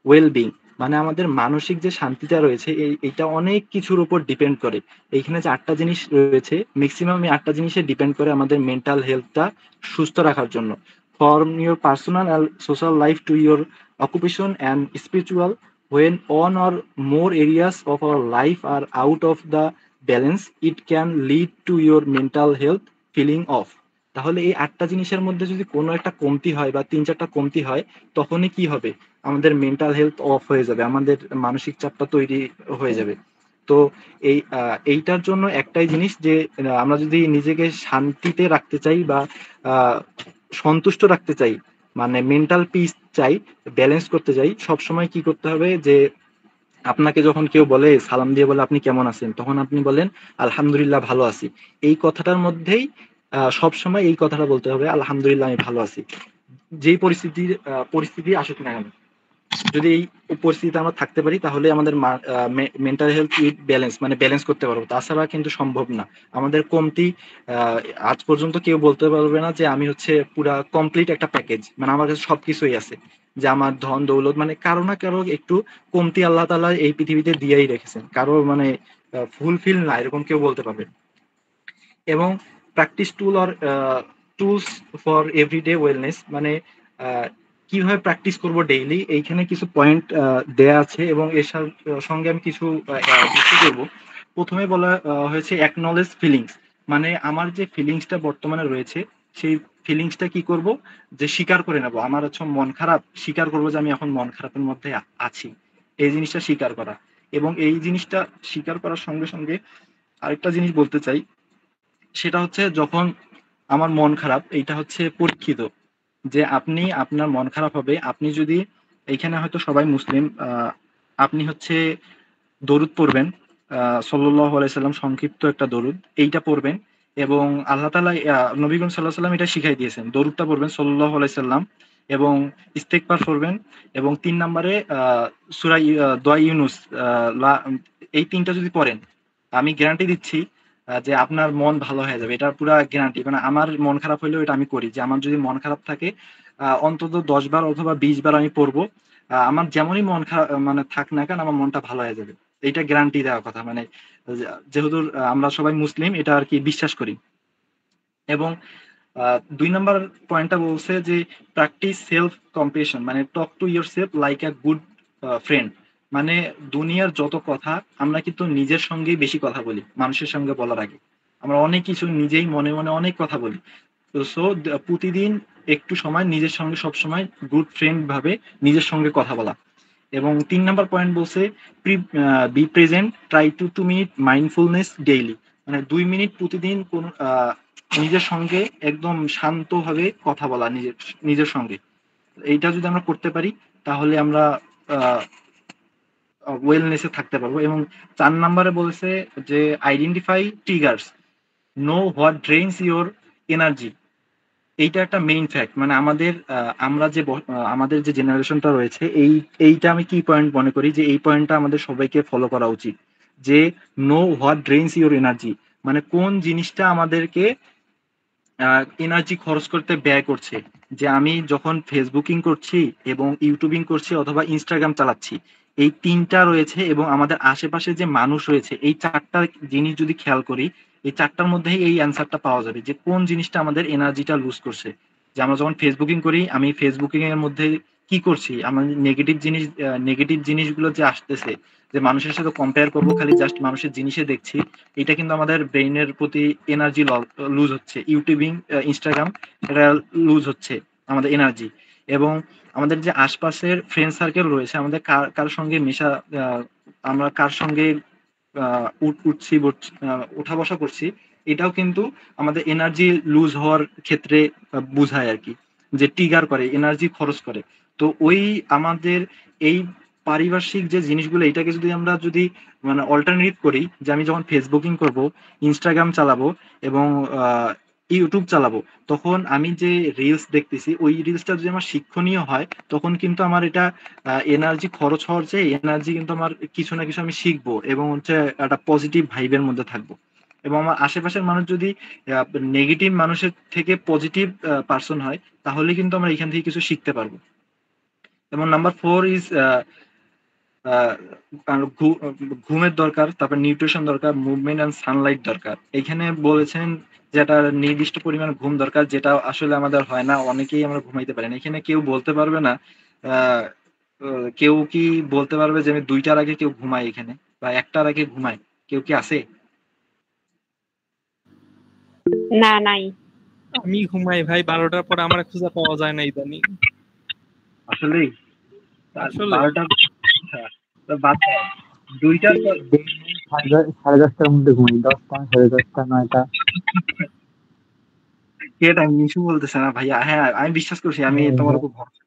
wellbeing. মানে আমাদের মানসিক যে শান্তিটা রয়েছে এইটা অনেক কিছুর উপর ডিপেন্ড করে। এইখানে যে 8টা জিনিস রয়েছে, ম্যাক্সিমাম এই 8টা জিনিসে ডিপেন্ড করে আমাদের মেন্টাল হেলথটা সুস্থ রাখার জন্য। From your personal and social life to your occupation and spiritual, when one or more areas of our life are out of the balance, it can lead to your mental health feeling off. তাহলে এই 8টা জিনিসের মধ্যে যদি কোনো একটা কমতি হয় বা 3-4টা কমতি হয়, তখনই কি হবে, আমাদের মেন্টাল হেলথ অফ হয়ে যাবে, আমাদের মানসিক চাপটা তৈরি হয়ে যাবে। তো এইটার জন্য একটাই জিনিস যে আমরা যদি নিজেকে শান্তিতে রাখতে চাই বা আহ, সন্তুষ্ট রাখতে চাই, মানে মেন্টাল পিস চাই, ব্যালেন্স করতে চাই, সবসময় কি করতে হবে যে আপনাকে যখন কেউ বলে, সালাম দিয়ে বলে আপনি কেমন আছেন, তখন আপনি বলেন আলহামদুলিল্লাহ ভালো আছি। এই কথাটার মধ্যেই সবসময় এই কথাটা বলতে হবে, আলহামদুলিল্লাহ আমি ভালো আছি, যেই পরিস্থিতি আসুক না কেন। যদি এই পরিস্থিতিতে আমরা থাকতে পারি তাহলে আমাদের মেন্টাল হেলথ উইথ ব্যালেন্স মানে ব্যালেন্স করতে পারবো, তাছাড়া কিন্তু সম্ভব না। আমাদের কমতি আজ পর্যন্ত কেউ বলতে পারবে না যে আমি হচ্ছে পুরা কমপ্লিট একটা প্যাকেজ, মানে আমার কাছে সবকিছুই আছে, যে আমার ধন দৌলত, মানে কারো না কারো একটু কমতি আল্লাহ তাআলা এই পৃথিবীতে দিয়েই রেখেছেন, কারো মানে ফুলফিল না এরকম কেউ বলতে পারবে। এবং practice tool or tools for everyday wellness, মানে আহ, কিভাবে প্র্যাকটিস করব ডেইলি, এইখানে কিছু পয়েন্ট দেয়া আছে এবং এর সঙ্গে আমি কিছু যুক্ত করব। প্রথমে বলা হয়েছে অ্যাকনলেজ ফিলিংস, মানে আমার যে ফিলিংসটা বর্তমানে রয়েছে সেই ফিলিংসটা কি করব, যে স্বীকার করে নেব। আমার হচ্ছে মন খারাপ, স্বীকার করবো যে আমি এখন মন খারাপের মধ্যে আছি, এই জিনিসটা স্বীকার করা। এবং এই জিনিসটা স্বীকার করার সঙ্গে সঙ্গে আরেকটা জিনিস বলতে চাই, সেটা হচ্ছে যখন আমার মন খারাপ, এইটা হচ্ছে পরীক্ষিত, যে আপনি আপনার মন খারাপ হবে, আপনি যদি এইখানে হয়তো সবাই মুসলিম, আপনি হচ্ছে দরুদ পড়বেন, সাল্লাল্লাহু আলাইহি সাল্লাম সংক্ষিপ্ত একটা দরুদ, এইটা পড়বেন। এবং আল্লাহ তাআলা নবীগণ সাল্লাল্লাহু আলাইহি সাল্লাম এটা শিখাই দিয়েছেন, দরুদটা পড়বেন সাল্লাল্লাহু আলাইহি সাল্লাম, এবং ইস্তেগফার পড়বেন, এবং 3 নম্বরে সূরা দোয়া ইউনুস, এই তিনটা যদি পড়েন, আমি গ্যারান্টি দিচ্ছি যে আপনার মন ভালো হয়ে যাবে, এটা পুরা গ্যারান্টি। মানে আমার মন খারাপ হইলেও এটা আমি করি, যে আমার যদি মন খারাপ থাকে অন্তত 10 বার অথবা 20 বার আমি পড়বো। আমার যেমনই মন খারাপ মানে থাক না কেন, আমার মনটা ভালো হয়ে যাবে, এইটা গ্যারান্টি দেওয়ার কথা। মানে যেহেতু আমরা সবাই মুসলিম, এটা আর কি বিশ্বাস করি। এবং 2 নম্বর পয়েন্টটা বলছে যে প্র্যাকটিস সেলফ কম্পেশন, মানে talk to your self like a good friend. মানে দুনিয়ার যত কথা আমরা কিন্তু নিজের সঙ্গেই বেশি কথা বলি, মানুষের সঙ্গে বলার আগে আমরা অনেক কিছু নিজেই মনে মনে অনেক কথা বলি। তো সো প্রতিদিন একটু সময় নিজের সঙ্গে, সব সময় গুড ফ্রেন্ড ভাবে নিজের সঙ্গে কথা বলা। এবং 3 নম্বর পয়েন্ট বলছে B present, try to minute mindfulness daily. মানে 2 মিনিট প্রতিদিন কোন নিজের সঙ্গে একদম শান্তভাবে কথা বলা, নিজের নিজের সঙ্গে। এইটা যদি আমরা করতে পারি তাহলে আমরা ওয়েলনেসে থাকতে পারবো। এবং 4 নম্বরে বলেছে যে identify triggers, know what drains your energy. এইটা একটা মেইন ফ্যাক্ট। মানে আমাদের আমরা যে আমাদের যে জেনারেশনটা রয়েছে, এইটা আমি কি পয়েন্ট মনে করি যে এই পয়েন্টটা আমাদের সবাইকে ফলো করা উচিত, যে no what drains your energy, মানে কোন জিনিসটা আমাদেরকে এনার্জি খরচ করতে ব্যয় করছে। যে আমি যখন ফেসবুকিং করছি এবং ইউটিউবিং করছি অথবা ইনস্টাগ্রাম চালাচ্ছি, এই তিনটা রয়েছে এবং আমাদের আশেপাশে যে মানুষ রয়েছে, এই চারটা জিনিস যদি খেয়াল করি, এই চারটার মধ্যেই এই অ্যান্সারটা পাওয়া যাবে যে কোন জিনিসটা আমাদের এনার্জিটা লুজ করছে। যে আমরা যখন ফেসবুকিং করি, আমি ফেসবুকিং এর মধ্যে কি করছি, আমার নেগেটিভ জিনিসগুলো যে আসতেছে, যে মানুষের সাথে কম্পেয়ার করবো, খালি জাস্ট মানুষের জিনিসে দেখছি, এটা কিন্তু আমাদের ব্রেইনের প্রতি এনার্জি লুজ হচ্ছে। ইউটিউবিং, ইনস্টাগ্রাম, এটা লুজ হচ্ছে আমাদের এনার্জি। এবং আমাদের যে আশপাশের ফ্রেন্ড সার্কেল রয়েছে, আমাদের কার সঙ্গে মেশা, আমরা কার সঙ্গে উঠছি উঠা বসা করছি, এটাও কিন্তু আমাদের এনার্জি লুজ হওয়ার ক্ষেত্রে বুঝায় আর কি, যে ট্রিগার করে, এনার্জি খরচ করে। তো ওই আমাদের এই পারিপার্শ্বিক যে জিনিসগুলো, এটাকে যদি মানে অল্টারনেটিভ করি, যে আমি যখন ফেসবুকিং করব, ইনস্টাগ্রাম চালাবো এবং ইউটিউব চালাবো, তখন আমি যে রিলস দেখতেছি, ওই রিলসটা যদি আমার শিক্ষণীয় হয়, তখন কিন্তু আমার এটা এনার্জি খরচ হওয়ার চেয়ে এনার্জি কিন্তু আমার কিছু না কিছু আমি শিখবো এবং হচ্ছে একটা পজিটিভ ভাইবের মধ্যে থাকবো। এবং আমার আশেপাশের মানুষ যদি নেগেটিভ মানুষের থেকে পজিটিভ পার্সন হয়, তাহলে কিন্তু আমরা এখান থেকে কিছু শিখতে পারবো। এবং নাম্বার 4 ইজ ঘুমের দরকার, তারপর নিউট্রিশন দরকার, মুভমেন্ট অ্যান্ড সানলাইট দরকার। এখানে বলেছেন যেটা নির্দিষ্ট পরিমাণ ঘুম দরকার, যেটা আসলে আমাদের হয় না, অনেকেই আমরা ঘুমাইতে পারি না। এখানে কেউ বলতে পারবে না, আহ, কেউ কি বলতে পারবে যে আমি 2টার আগে কেউ ঘুমায় এখানে, বা 1টার আগে ঘুমায়? কেউ কি আছে? না, নাই। আমি ঘুমাই ভাই 12টার পর, আমার খুঁজে পাওয়া যায় না ইদানিং। আসলেই? আসলে 12টা? বাচ্চা 2টার পর? সাড়ে 10টার মধ্যে ঘুমাই, 10টা, সাড়ে 10টা, 9টা। এটা মিশু বলতেছে না ভাইয়া? হ্যাঁ, আমি বিশ্বাস করছি, আমি তোমার উপর ভরসা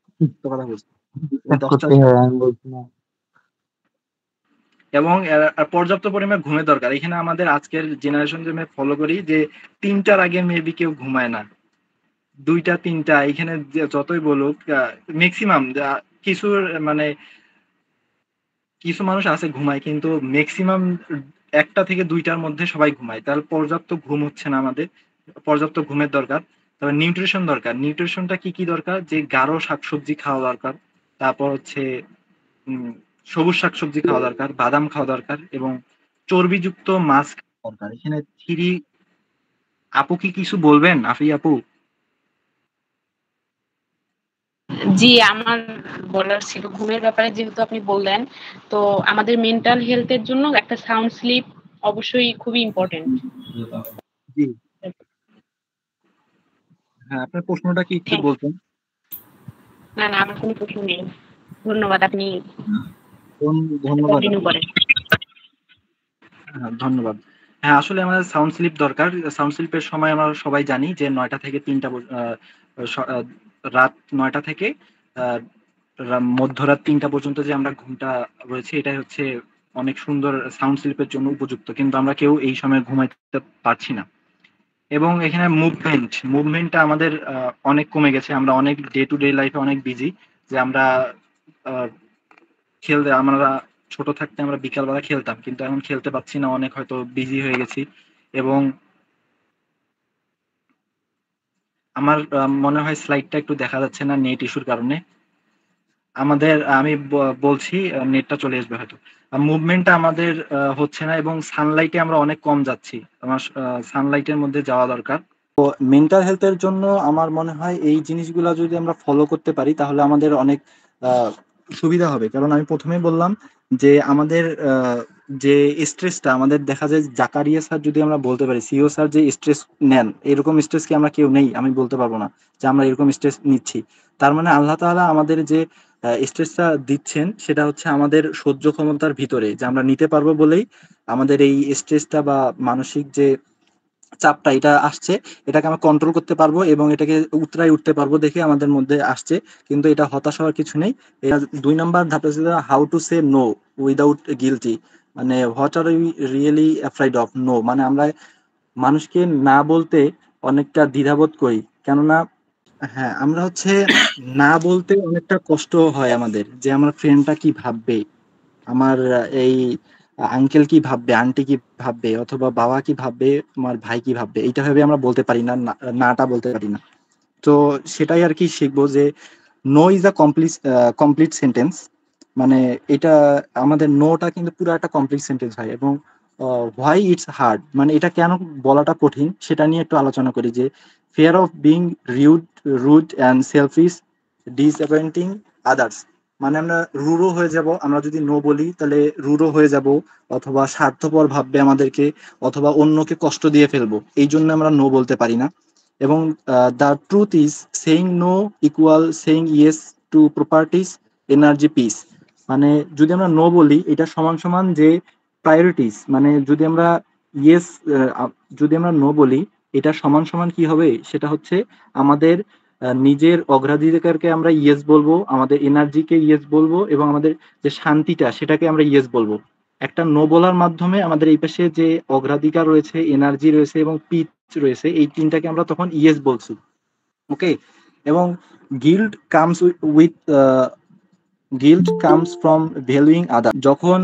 কথা বলছি। বিশ্বাস 10টা। করতে হয়, আমি বলছি না। এবং পর্যাপ্ত পরিমাণ ঘুমের দরকার। এখানে আমাদের আজকের জেনারেশন যে আমি ফলো করি, যে 3টার আগে মেবি কেউ ঘুমায় না, 2টা 3টা, এখানে যতই বলুক ম্যাক্সিমাম কিছু, মানে কিছু মানুষ আছে ঘুমায়, কিন্তু ম্যাক্সিমাম 1টা থেকে 2টার মধ্যে সবাই ঘুমায়। তাহলে পর্যাপ্ত ঘুম হচ্ছে না আমাদের, পর্যাপ্ত ঘুমের দরকার। তারপর নিউট্রিশন দরকার। নিউট্রিশনটা কি কি দরকার? যে গাঢ় শাকসবজি খাওয়া দরকার, তারপর হচ্ছে উম সবুজ শাকসবজি খাওয়া দরকার, বাদাম খাওয়া দরকার, এবং চর্বিযুক্ত মাছ খাওয়া দরকার। এখানে আপু কি কিছু বলবেন? আফি আপু? জি, আমার বলার ছিল ঘুমের ব্যাপারে, যেহেতু আপনি বললেন, তো আমাদের মেন্টাল হেলথের জন্য একটা সাউন্ড স্লিপ অবশ্যই খুবই ইম্পর্টেন্ট। জি, হ্যাঁ, আপনার প্রশ্নটা কি একটু বলতেন? না, আমার কোনো প্রশ্ন নেই। ধন্যবাদ, আপনি ধন্যবাদ। কন্টিনিউ করেন। ধন্যবাদ। হ্যাঁ, আসলে আমাদের সাউন্ড স্লিপ দরকার। সাউন্ড স্লিপের সময় আমরা সবাই জানি যে 9টা থেকে 3টা, রাত 9টা থেকে মধ্যরাত 3টা পর্যন্ত যে আমরা ঘুমটা রয়েছে, এটাই হচ্ছে অনেক সুন্দর সাউন্ড স্লিপের জন্য উপযুক্ত, কিন্তু আমরা কেউ এই সময় ঘুমাইতে পারছি না। এবং এখানে মুভমেন্টটা আমাদের অনেক কমে গেছে। আমরা অনেক ডে টু ডে লাইফে অনেক বিজি, যে আমরা আমরা ছোট থাকতে আমরা বিকালবেলা খেলতাম, কিন্তু এখন খেলতে পারছি না, অনেক হয়তো বিজি হয়ে গেছি। এবং আমার মনে হয় স্লাইডটা একটু দেখা যাচ্ছে না নেট ইস্যুর কারণে। আমি বলছি, নেটটা চলে আসবে হয়তো। মুভমেন্টটা আমাদের হচ্ছে না, এবং সানলাইটে আমরা অনেক কম যাচ্ছি। আমার সানলাইটের মধ্যে যাওয়া দরকার। তো মেন্টাল হেলথের জন্য আমার মনে হয় এই জিনিসগুলো যদি আমরা ফলো করতে পারি, তাহলে আমাদের অনেক সুবিধা হবে। কারণ আমি প্রথমেই বললাম যে আমাদের যে স্ট্রেসটা আমাদের, দেখা যায় জাকারিয়া স্যার যদি আমরা বলতে পারি, সিও স্যার যে স্ট্রেস নেন, এরকম স্ট্রেস কি আমরা কেউ নেই? আমি বলতে পারবো না যে আমরা এরকম স্ট্রেস নিচ্ছি। তার মানে আল্লাহ তাআলা আমাদের যে স্ট্রেসটা দিচ্ছেন সেটা হচ্ছে আমাদের সহ্য ক্ষমতার ভিতরে, যে আমরা নিতে পারবো বলেই আমাদের এই স্ট্রেসটা বা মানসিক যে চাপটা এটা আসছে, এটাকে আমরা কন্ট্রোল করতে পারবো এবং এটাকে উতরাই উঠতে পারবো দেখে আমাদের মধ্যে আসছে। কিন্তু এটা হতাশ হওয়ার কিছু নেই। এটা 2 নম্বর ধাপ হচ্ছে how to say no without guilt. মানে what are we really afraid of no, মানে আমরা মানুষকে না বলতে অনেকটা দ্বিধাবোধ করি। কেননা হ্যাঁ, আমরা হচ্ছে না বলতে অনেকটা কষ্ট হয় আমাদের, যে আমার ফ্রেন্ডটা কি ভাববে, আমার এই আঙ্কেল কি ভাববে, আন্টি কি ভাববে, অথবা বাবা কি ভাববে, আমার ভাই কি ভাববে, এইটা ভেবে আমরা বলতে পারি না, নাটা বলতে পারি না। তো সেটাই আর কি শিখবো যে no is a complete sentence. মানে এটা আমাদের নোটা কিন্তু পুরো একটা কমপ্লিট সেন্টেন্স হয়। এবং হোয়াই ইটস হার্ড, মানে এটা কেন বলাটা কঠিন সেটা নিয়ে একটু আলোচনা করি। যে fear of being rude and selfish, disappointing others. মানে আমরা রুড়ো হয়ে যাব, আমরা যদি নো বলি তাহলে রুড়ো হয়ে যাব, অথবা স্বার্থপর ভাববে আমাদেরকে, অথবা অন্যকে কষ্ট দিয়ে ফেলবো, এই জন্য আমরা নো বলতে পারি না। এবং the truth is saying no equal saying yes to properties, energy, peace. মানে যদি আমরা নো বলি এটা সমান সমান যে প্রায়োরিটিস, মানে যদি আমরা ইয়েস, যদি আমরা নো বলি এটা সমান সমান কি হবে, সেটা হচ্ছে আমাদের নিজের অগ্রাধিকারকে আমরা ইয়েস বলবো, আমাদের এনার্জিকে ইয়েস বলবো, এবং আমাদের যে শান্তিটা সেটাকে আমরা ইয়েস বলবো। একটা নো বলার মাধ্যমে আমাদের এই পাশে যে অগ্রাধিকার রয়েছে, এনার্জি রয়েছে এবং পিচ রয়েছে, এই তিনটাকে আমরা তখন ইয়েস বলছি। ওকে। এবং guilt comes with guilt comes from valuing other. যখন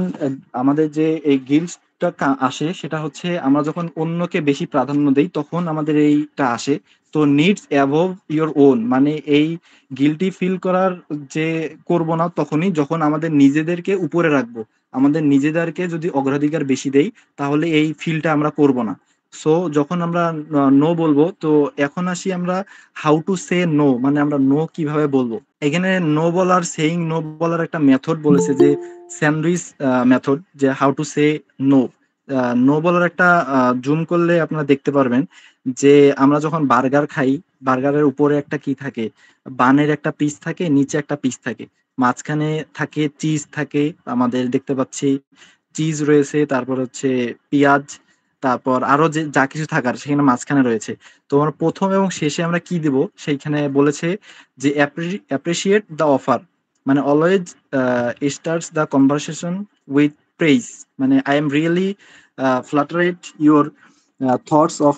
আমাদের যে এই গিল্টটা আসে সেটা হচ্ছে আমরা যখন অন্যকে বেশি প্রাধান্য দেই তখন আমাদের এইটা আসে। তো নিডস অ্যাবভ ইওর ওন, মানে এই গিল্টি ফিল করার যে করব না তখনই যখন আমাদের নিজেদেরকে উপরে রাখবো, আমাদের নিজেদেরকে যদি অগ্রাধিকার বেশি দেই তাহলে এই ফিলটা আমরা করব না। সো যখন আমরা নো বলবো, তো এখন আসি আমরা হাউ টু সে নো, মানে আমরা নো কিভাবে বলবো। এখানে নো বলার, সেইং নো বলার একটা মেথড বলেছে যে স্যান্ডউইচ মেথড, যে how to say no. No বলার একটা জুম করলে আপনারা দেখতে পারবেন যে আমরা যখন বার্গার খাই, বার্গারের উপরে একটা কি থাকে, বানের একটা পিস থাকে, নিচে একটা পিস থাকে, মাঝখানে থাকে চিজ থাকে, আমাদের দেখতে পাচ্ছি চিজ রয়েছে, তারপর হচ্ছে পেঁয়াজ, তারপর আরো যে যা কিছু থাকার সেখানে মাঝখানে রয়েছে। তো আমরা প্রথম এবং শেষে আমরা কি দিব, সেইখানে বলেছে যে অ্যাপ্রিসিয়েট দ্য অফার, মানে always starts the conversation with praise. মানে I am really flattered your thoughts of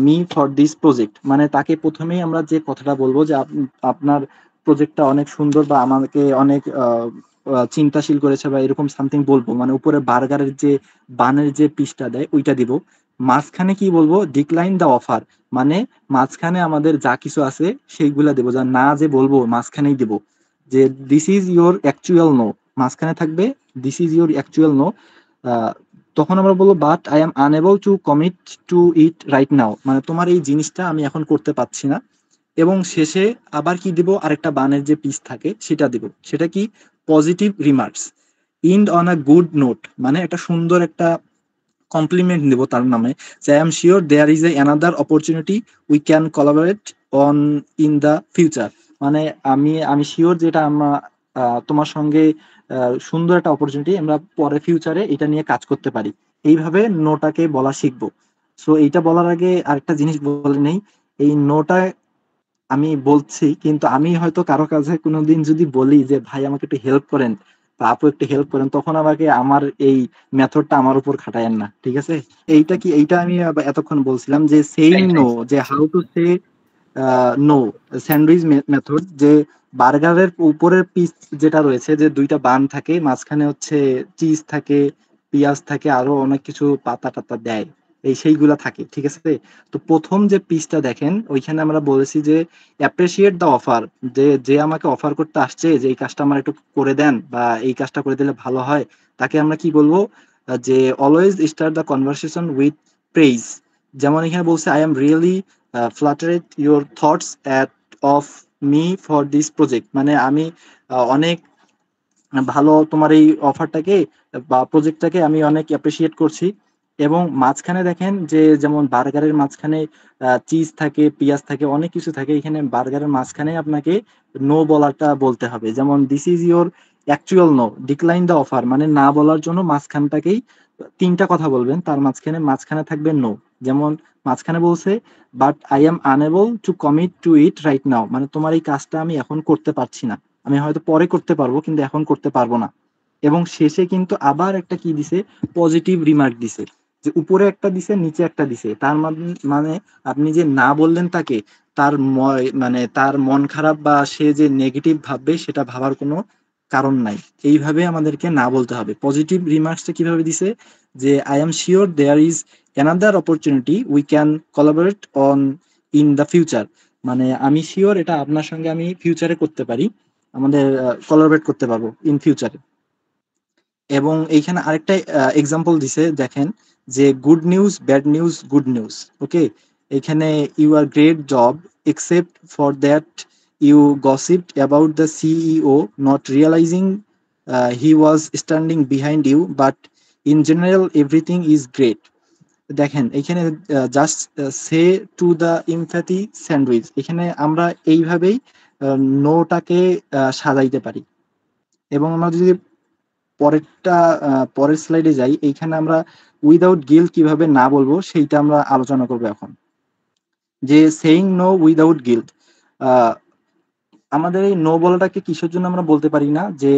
me for this project. মানে তাকে প্রথমেই আমরা যে কথাটা বলবো যে আপনার প্রজেক্টটা অনেক সুন্দর, বা আমাকে অনেক চিন্তাশীল করেছে, বা এরকম সামথিং বলবো। মানে উপরে বার্গারের যে বানের যে পিসটা দেয় ওইটা দিব। মাঝখানে কি বলবো, ডিক্লাইন দ্য অফার, মানে মাঝখানে আমাদের যা কিছু আছে সেইগুলা দেবো, যা না যে বলবো মাঝখানেই দেবো। যে this is your actual no, মাঝখানে থাকবে this is your actual no. তখন আমরা বলবো but I am unable to commit to it right now, মানে তোমার এই জিনিসটা আমি এখন করতে পারছি না। এবং শেষে আবার কি দিব, আরেকটা বানের যে পিস থাকে সেটা দিব। সেটা কি, positive remarks, end on a good note, মানে একটা সুন্দর একটা কমপ্লিমেন্ট দিব তার নামে, যে I am sure there is a another opportunity we can collaborate on in the future. মানে আমি আমি শিওর যেটা আমরা তোমার সঙ্গে সুন্দর একটা অপরচুনিটি, আমরা পরে ফিউচারে এটা নিয়ে কাজ করতে পারি। এইভাবে নোটাকে বলা শিখবো। সো এইটা বলার আগে আরেকটা জিনিস বলে নেই, এই নোটা আমি বলছি কিন্তু আমি হয়তো কারো কাছে কোনোদিন যদি বলি যে ভাই আমাকে একটু হেল্প করেন বা আপু একটু হেল্প করেন, তখন আমাকে আমার এই মেথডটা আমার উপর খাটায়েন না, ঠিক আছে? এইটা আমি এতক্ষণ বলছিলাম যে সেইং নো, যে how to say no, sandwich method. যে বার্গারের উপরের পিস যেটা রয়েছে, যে দুইটা বান থাকে, মাঝখানে হচ্ছে চিজ থাকে, পেঁয়াজ থাকে, আরো অনেক কিছু পাতা টাতা দেয়, এই সেইগুলা থাকে, ঠিক আছে? তো প্রথম যে পিসটা দেখেন ওইখানে আমরা বলেছি যে অ্যাপ্রিসিয়েট দ্য অফার, যে যে আমাকে অফার করতে আসছে যে এই কাজটা আমার একটু করে দেন বা এই কাজটা করে দিলে ভালো হয়, তাকে আমরা কি বলবো, যে always start the conversation with praise. যেমন এখানে বলছে I am really flattered your thoughts at of me for this project, মানে আমি অনেক ভালো তোমার এই অফারটাকে বা প্রজেক্টটাকে আমি অনেক অ্যাপ্রিসিয়েট করছি। এবং মাঝখানে দেখেন যে যেমন বার্গারের মাঝখানে চিজ থাকে, পেঁয়াজ থাকে, অনেক কিছু থাকে, এখানে বার্গারের মাঝখানে আপনাকে নো বলাটা বলতে হবে। যেমন this is your actual no, decline the offer, মানে না বলার জন্য মাঝখানটাকেই তিনটা কথা বলবেন, তার মাঝখানে থাকবে নো। যেমন মাঝখানে বলছে but I am unable to commit to it right now, মানে তোমার এই কাজটা আমি এখন করতে পারছি না, আমি হয়তো পরে করতে পারবো কিন্তু এখন করতে পারবো না। এবং শেষে কিন্তু আবার একটা কি দিছে, পজিটিভ রিমার্ক দিছে, যে উপরে একটা দিছে নিচে একটা দিছে, তার মানে আপনি যে না বললেন তাকে, তার মানে তার মন খারাপ বা সে যে নেগেটিভ ভাববে সেটা ভাবার কোনো কারণ নাই। এইভাবে আমাদেরকে না বলতে হবে। পজিটিভ রিমার্কসটা কিভাবে দিছে, যে I am sure there is another opportunity we can collaborate on in the future, মানে আমি শিওর এটা আপনার সঙ্গে আমি ফিউচারে করতে পারি, আমাদের কোলাবোরেট করতে পারবো ইন ফিউচারে। এবং এইখানে আরেকটা এক্সাম্পল দিছে, দেখেন যে good news, bad news, good news. Okay, এখানে you are great job except for that you gossiped about the CEO not realising he was standing behind you, but in general everything is great. দেখেন এখানে just say to the empathy sandwich, এখানে আমরা এইভাবেই নোটাকে সাজাইতে পারি। এবং আমরা যদি পরের স্লাইডে যাই, এইখানে আমরা উইদাউট গিল্ট কিভাবে না বলবো সেইটা আমরা আলোচনা করবো এখন। যে সেইং নো উইদাউট গিল্ট, আমাদের এই নো বলাটাকে কিসের জন্য আমরা বলতে পারি না, যে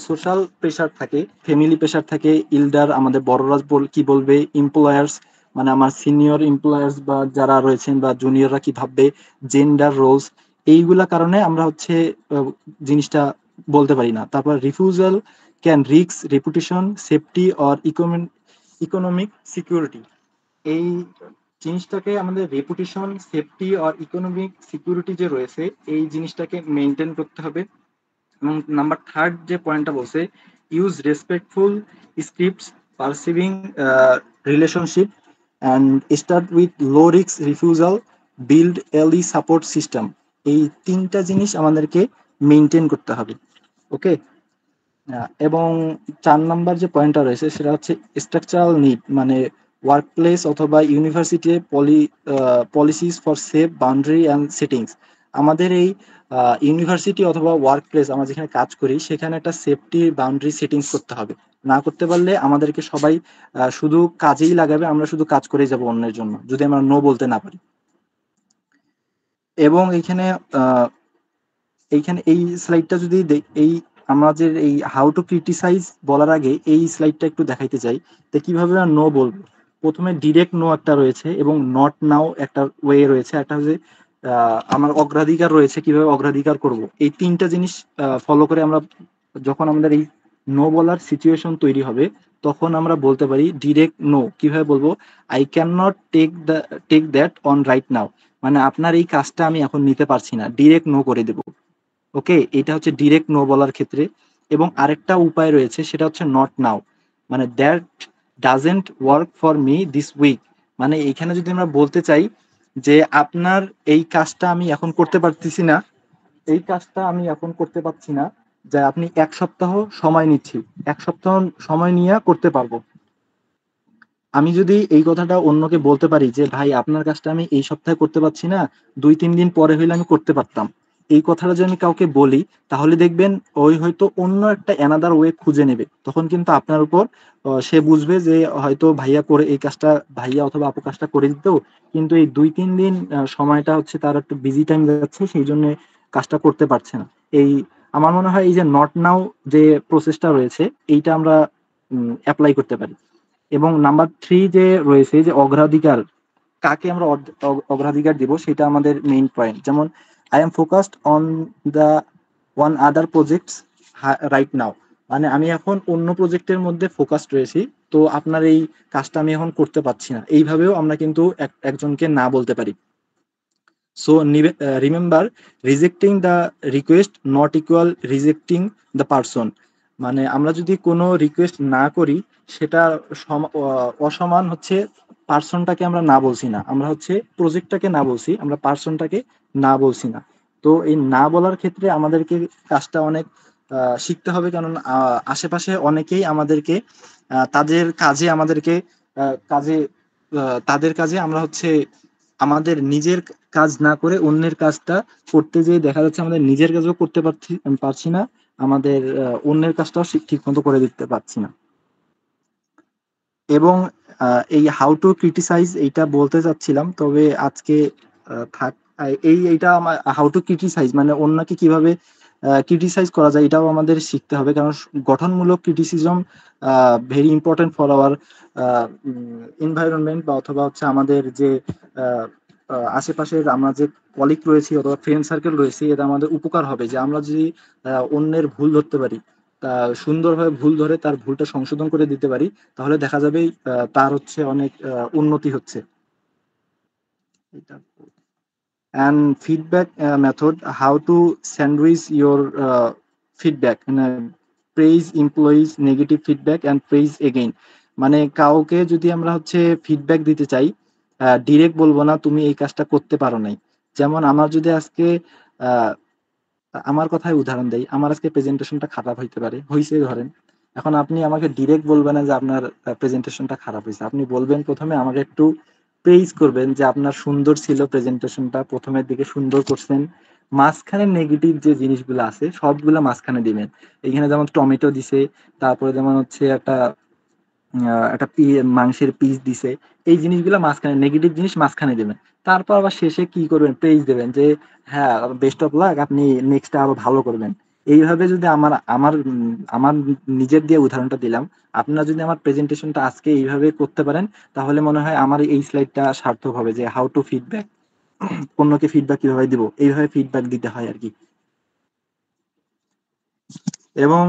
সোশ্যাল প্রেশার থাকে, ফ্যামিলি প্রেশার থাকে, ইল্ডার আমাদের বড়রা কি বলবে, এমপ্লয়ার্স মানে আমার সিনিয়র এমপ্লয়ার্স বা যারা রয়েছেন বা জুনিয়ররা কি ভাববে, জেন্ডার রোলস, এইগুলা কারণে আমরা হচ্ছে জিনিসটা বলতে পারি না। তারপর refusal can risk reputation, safety or economic security, এই জিনিসটাকে আমাদের রেপুটেশন, সেফটি আর ইকোনমিক সিকিউরিটি যে রয়েছে এই জিনিসটাকে মেনটেন করতে হবে। এবং নাম্বার থার্ড যে পয়েন্টটা বলছে, use respectful scripts, perceiving relationship and start with low risk refusal, build ally support system, এই তিনটা জিনিস আমাদেরকে মেনটেন করতে হবে। ওকে, এবং 4 নাম্বার যে পয়েন্টটা রয়েছে সেটা হচ্ছে স্ট্রাকচারাল নিড, মানে ওয়ার্ক প্লেস অথবা university policies for safe boundary and settings, আমাদের এই ইউনিভার্সিটি অথবা ওয়ার্ক প্লেস আমরা যেখানে কাজ করি সেখানে একটা সেফটি বাউন্ডারি সেটিংস করতে হবে। না করতে পারলে আমাদেরকে সবাই শুধু কাজেই লাগাবে, আমরা শুধু কাজ করেই যাব অন্যের জন্য, যদি আমরা নো বলতে না পারি। এবং এইখানে এই স্লাইডটা যদি এই আমাদের এই হাউ টু ক্রিটিসাইজ বলার আগে এই স্লাইডটা একটু দেখাইতে চাই, তো কিভাবে আমরা নো বলবো। প্রথমে ডিরেক্ট নো একটা রয়েছে এবং নট নাও একটা ওয়ে রয়েছে, একটা হচ্ছে আমার অগ্রাধিকার রয়েছে, কিভাবে অগ্রাধিকার করব। এই তিনটা জিনিস ফলো করে আমরা যখন আমাদের এই নো বলার সিচুয়েশন তৈরি হবে তখন আমরা বলতে পারি ডিরেক্ট নো। কিভাবে বলবো, I can not take that on right now, মানে আপনার এই কাজটা আমি এখন নিতে পারছি না, ডিরেক্ট নো করে দেবো। ওকে, এটা হচ্ছে ডিরেক্ট নো বলার ক্ষেত্রে। এবং আরেকটা উপায় রয়েছে সেটা হচ্ছে নট নাও, মানে that doesn't work for me this week, মানে এইখানে যদি আমরা বলতে চাই যে আপনার এই কাজটা আমি এখন করতে পারতেছি না, এই কাজটা আমি এখন করতে পারছি না, যে আপনি 1 সপ্তাহ সময় নিচ্ছি, 1 সপ্তাহ সময় নিয়ে করতে পারবো। আমি যদি এই কথাটা অন্যকে বলতে পারি যে ভাই আপনার কাজটা আমি এই সপ্তাহে করতে পারছি না, 2-3 দিন পরে হইলে আমি করতে পারতাম, এই কথাটা যদি আমি কাউকে বলি তাহলে দেখবেন ওই হয়তো অন্য একটা অ্যানাদার ওয়ে খুঁজে নেবে, তখন কিন্তু আপনার উপর সে বুঝবে যে হয়তো ভাইয়া করে এই কাজটা, ভাইয়া অথবা আপু কাজটা করে দিত, কিন্তু এই 2-3 দিন সময়টা হচ্ছে তার একটু বিজি টাইম যাচ্ছে, সেই জন্য কাজটা করতে পারছে না। এই আমার মনে হয় এই যে নট নাও যে প্রসেসটা রয়েছে এইটা আমরা অ্যাপ্লাই করতে পারি। এবং নাম্বার 3 যে রয়েছে যে অগ্রাধিকার, কাকে আমরা অগ্রাধিকার দিব সেটা আমাদের মেইন পয়েন্ট। যেমন I am focused on the one other projects right now, মানে আমি এখন অন্য প্রজেক্টের মধ্যে ফোকাসড রয়েছি, তো আপনার এই কাজটা আমি এখন করতে পারছি না, এইভাবেও আমরা কিন্তু একজনকে না বলতে পারি। So remember, rejecting the request not equal rejecting the person, মানে আমরা যদি কোনো রিকোয়েস্ট না করি সেটা অসমান হচ্ছে পার্সনটাকে আমরা না বলছি না, আমরা হচ্ছে প্রজেক্টটাকে না বলছি, আমরা পার্সনটাকে না বলছি না। তো এই না বলার ক্ষেত্রে আমাদেরকে কাজটা অনেক শিখতে হবে, কারণ আশেপাশে অনেকেই আমাদেরকে তাদের কাজে আমাদেরকে কাজে তাদের কাজে আমরা হচ্ছে আমাদের নিজের কাজ না করে অন্যের কাজটা করতে যেয়ে দেখা যাচ্ছে আমাদের নিজের কাজও করতে পারছি না, আমাদের অন্যের কাজটাও ঠিক মতো করে দিতে পারছি না। এবং এই হাউ টু ক্রিটিসাইজ এইটা বলতে চাচ্ছিলাম, তবে আজকে থাক। এইটা আমার হাউ টু ক্রিটিসাইজ মানে অন্যকে কিভাবে ক্রিটিসাইজ করা যায় এটাও আমাদের শিখতে হবে, কারণ গঠনমূলক criticism very important for our environment, বা অথবা হচ্ছে আমাদের যে আহ, আশেপাশের আমরা যে কলিগ রয়েছি অথবা ফ্রেন্ড সার্কেল রয়েছে, এটা আমাদের উপকার হবে যে আমরা যদি অন্যের ভুল ধরতে পারি, তা সুন্দরভাবে ভুল ধরে তার ভুলটা সংশোধন করে দিতে পারি, তাহলে দেখা যাবে তার হচ্ছে অনেক উন্নতি হচ্ছে। And feedback method, how to sandwich your feedback, praise employees negative feedback and praise again। মানে কাউকে যদি আমরা হচ্ছে ফিডব্যাক দিতে চাই, ডিরেক্ট বলবো না তুমি এই কাজটা করতে পারো নাই। যেমন আমার যদি আজকে আহ, আমার কথায় উদাহরণ দেই, আমার আজকে প্রেজেন্টেশনটা খারাপ হইতে পারে, হইছে ধরেন। এখন আপনি আমাকে ডিরেক্ট বলবেন না যে আপনার প্রেজেন্টেশনটা খারাপ হয়েছে, আপনি বলবেন প্রথমে আমাকে একটু প্রেইজ করবেন যে আপনার সুন্দর ছিল প্রেজেন্টেশনটা, প্রথমের দিকে সুন্দর করছেন, মাঝখানে নেগেটিভ যে জিনিসগুলো আছে সবগুলো মাঝখানে দিবেন। এখানে যেমন টমেটো দিছে, তারপরে যেমন হচ্ছে একটা মাংসের পিস দিছে, এই জিনিসগুলো মাঝখানে, নেগেটিভ জিনিস মাঝখানে দেবেন। তারপর আবার শেষে কি করবেন, প্রেইজ দেবেন যে হ্যাঁ বেস্ট অফ লাক, আপনি নেক্সট আরো ভালো করবেন। এইভাবে যদি আমার নিজের দিয়ে উদাহরণটা দিলাম, আপনারা যদি আমার প্রেজেন্টেশনটা আজকে এইভাবে করতে পারেন, তাহলে মনে হয় আমার এই স্লাইডটা সার্থক হবে, যে হাউ টু ফিডব্যাক, অন্যকে ফিডব্যাক কিভাবে দিব, এইভাবে ফিডব্যাক দিতে হয় আর কি। এবং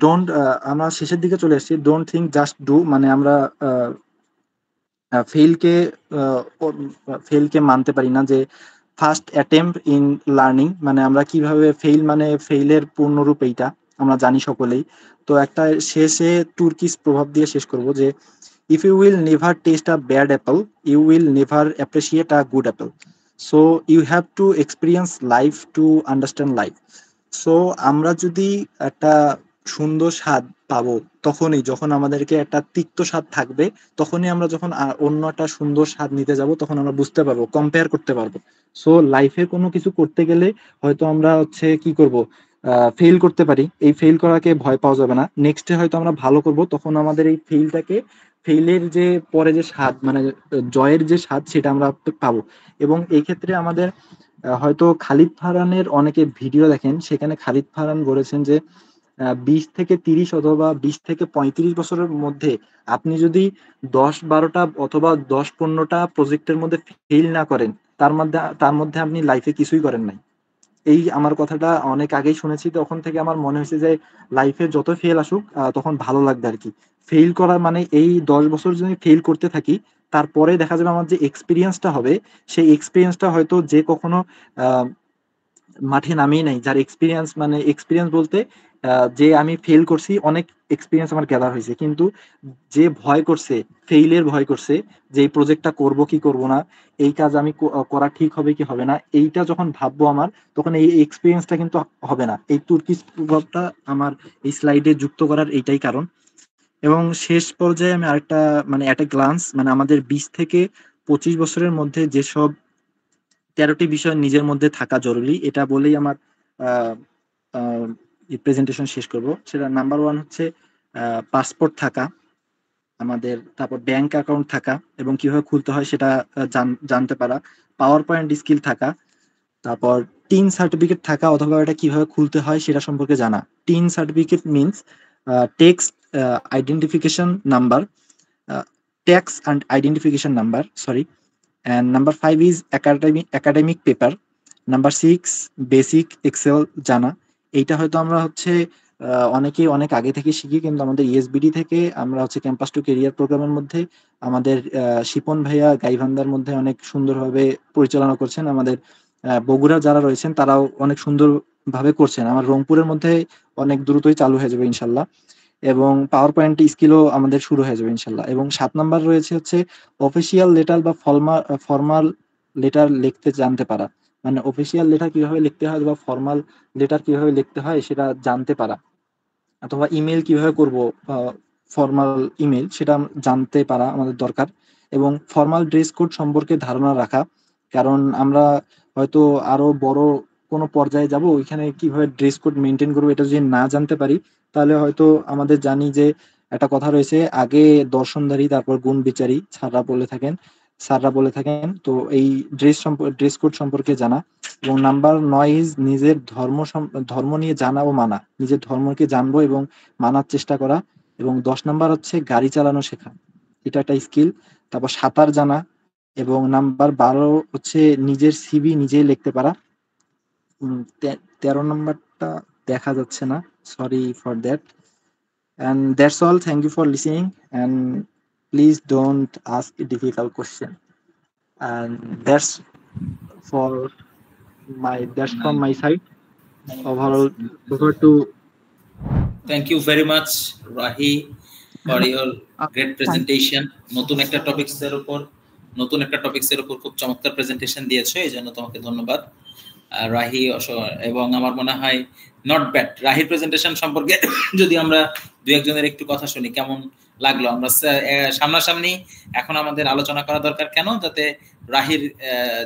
ডোন্ট, আমরা শেষের দিকে চলে এসেছি, ডোন্ট থিঙ্ক জাস্ট ডু, মানে আমরা ফেলকে ফেলকে মানতে পারি না, যে ফার্স্ট অ্যাটেম্প ইন লার্নিং, মানে আমরা কিভাবে ফেইল, মানে ফেইলের পূর্ণরূপ এইটা আমরা জানি সকলেই। তো একটা শেষে তুর্কিশ প্রভাব দিয়ে শেষ করব, যে if you will never taste a bad apple, you will never appreciate a good apple. So you have to experience life to understand life. So আমরা যদি একটা সুন্দর স্বাদ পাবো তখনই যখন আমাদেরকে একটা তিক্ত স্বাদ থাকবে, তখনই আমরা যখন অন্য একটা সুন্দর স্বাদ নিতে যাব তখন আমরা বুঝতে পারবো, কম্পেয়ার করতে পারবো। সো লাইফে কোনো কিছু করতে গেলে হয়তো আমরা হচ্ছে কি করব, ফেল করতে পারি, এই ফেল করাকে ভয় পাওয়া যাবে না, নেক্সটে হয়তো আমরা ভালো করব, তখন আমাদের এই ফেইলটাকে, ফেইলের যে পরে যে স্বাদ, মানে জয়ের যে স্বাদ সেটা আমরা পাবো। এবং এই ক্ষেত্রে আমাদের হয়তো খালিদ ফারহানের অনেকে ভিডিও দেখেন, সেখানে খালিদ ফারহান বলেছেন যে 20 থেকে 30 অথবা 20 থেকে 35 বছরের মধ্যে আপনি যদি 10-12টা অথবা 10-15টা প্রজেক্টের মধ্যে ফেল না করেন, তার মধ্যে আপনি লাইফে কিছুই করেন নাই। এই আমার কথাটা অনেক আগেই শুনেছি, তখন থেকে আমার মনে হয়েছে যে লাইফে যত ফেল আসুক তখন ভালো লাগবে আর কি। ফেল করা মানে এই 10 বছর যদি ফেল করতে থাকি, তারপরে দেখা যাবে আমার যে এক্সপিরিয়েন্সটা হবে, সেই এক্সপিরিয়েন্সটা হয়তো যে কখনো আহ মাঠে নামিয়ে নাই, যার এক্সপিরিয়েন্স, মানে এক্সপিরিয়েন্স বলতে যে আমি ফেল করছি, অনেক এক্সপিরিয়েন্স আমার গ্যাদার হয়েছে, কিন্তু যে ভয় করছে, ফেইলের ভয় করছে, যে এই প্রজেক্টটা করব কি করব না, এই কাজ আমি করা ঠিক হবে কি হবে না, এইটা যখন ভাববো আমার, তখন এই এক্সপিরিয়েন্সটা কিন্তু হবে না। এই তুর্কিশ প্রভাবটা আমার এই স্লাইডে যুক্ত করার এইটাই কারণ। এবং শেষ পর্যায়ে আমি আরেকটা, মানে একটা গ্লান্স, মানে আমাদের 20 থেকে 25 বছরের মধ্যে যেসব 13টি বিষয় নিজের মধ্যে থাকা জরুরি, এটা বলেই আমার প্রেজেন্টেশন শেষ করব। সেটা নাম্বার 1 হচ্ছে পাসপোর্ট থাকা আমাদের, তারপর ব্যাংক অ্যাকাউন্ট থাকা এবং কিভাবে খুলতে হয় সেটা জানতে পারা, পাওয়ার পয়েন্ট স্কিল থাকা, তারপর টিন সার্টিফিকেট থাকা অথবা এটা কিভাবে খুলতে হয় সেটা সম্পর্কে জানা। TIN certificate means tax identification number, tax and identification number, sorry. And number 5 is academic paper. Number 6 basic Excel জানা। এইটা হয়তো আমরা হচ্ছে অনেকেই অনেক আগে থেকে শিখি, কিন্তু আমাদের ইএসবিডি থেকে আমরা হচ্ছে ক্যাম্পাস টু কেরিয়ার প্রোগ্রামের মধ্যে আমাদের শিপন ভাইয়া গাইবান্ধার মধ্যে অনেক সুন্দরভাবে পরিচালনা করছেন। আমাদের বগুড়া যারা রয়েছেন তারাও অনেক সুন্দরভাবে করছেন। আমার রংপুরের মধ্যে অনেক দ্রুতই চালু হয়ে যাবে ইনশাল্লাহ। এবং পাওয়ার পয়েন্ট স্কিলও আমাদের শুরু হয়ে যাবে ইনশাল্লাহ। এবং 7 নাম্বার রয়েছে হচ্ছে অফিসিয়াল লেটার বা ফর্মাল লেটার লিখতে জানতে পারা, মানে অফিসিয়াল লেটার কিভাবে লিখতে হয় বা ফর্মাল লেটার কিভাবে লিখতে হয় সেটা জানতে পারা, অথবা ইমেল কিভাবে করব, ফর্মাল ইমেল সেটা জানতে পারা আমাদের দরকার, এবং ফর্মাল ড্রেস কোড সম্পর্কে ধারণা রাখা। কারণ আমরা হয়তো আরো বড় কোনো পর্যায়ে যাব, ওইখানে কিভাবে ড্রেস কোড মেনটেন করবো এটা যদি না জানতে পারি, তাহলে হয়তো আমাদের জানি যে একটা কথা রয়েছে, আগে দর্শনধারী তারপর গুণ বিচারী স্যাররা বলে থাকেন। তো এই ড্রেস কোড সম্পর্কে জানা। এবং নাম্বার 9 নিজের ধর্ম নিয়ে জানা ও মানা, নিজের ধর্মকে জানবো এবং মানার চেষ্টা করা। এবং 10 নাম্বার হচ্ছে গাড়ি চালানো শেখা, এটা একটা স্কিল। তারপর সাঁতার জানা। এবং নাম্বার 12 হচ্ছে নিজের সিভি নিজেই লিখতে পারা। 13 নাম্বারটা দেখা যাচ্ছে না, sorry for that. And that's all. Thank you for listening. And please don't ask a difficult question. And that's from my side. Overall, over to. Thank you very much, Rahi, for your great presentation. নতুন একটা টপিকসের উপর খুব চমৎকার প্রেজেন্টেশন দিয়েছো, এই জন্য তোমাকে ধন্যবাদ রাহি। এবং আমার মনে হয় নট ব্যাড। রাহির প্রেজেন্টেশন সম্পর্কে যদি আমরা দুই একজনের একটু কথা শুনি, কেমন লাগলো? আমরা সামনাসামনি এখন আমাদের আলোচনা করা দরকার, কেন? যাতে রাহির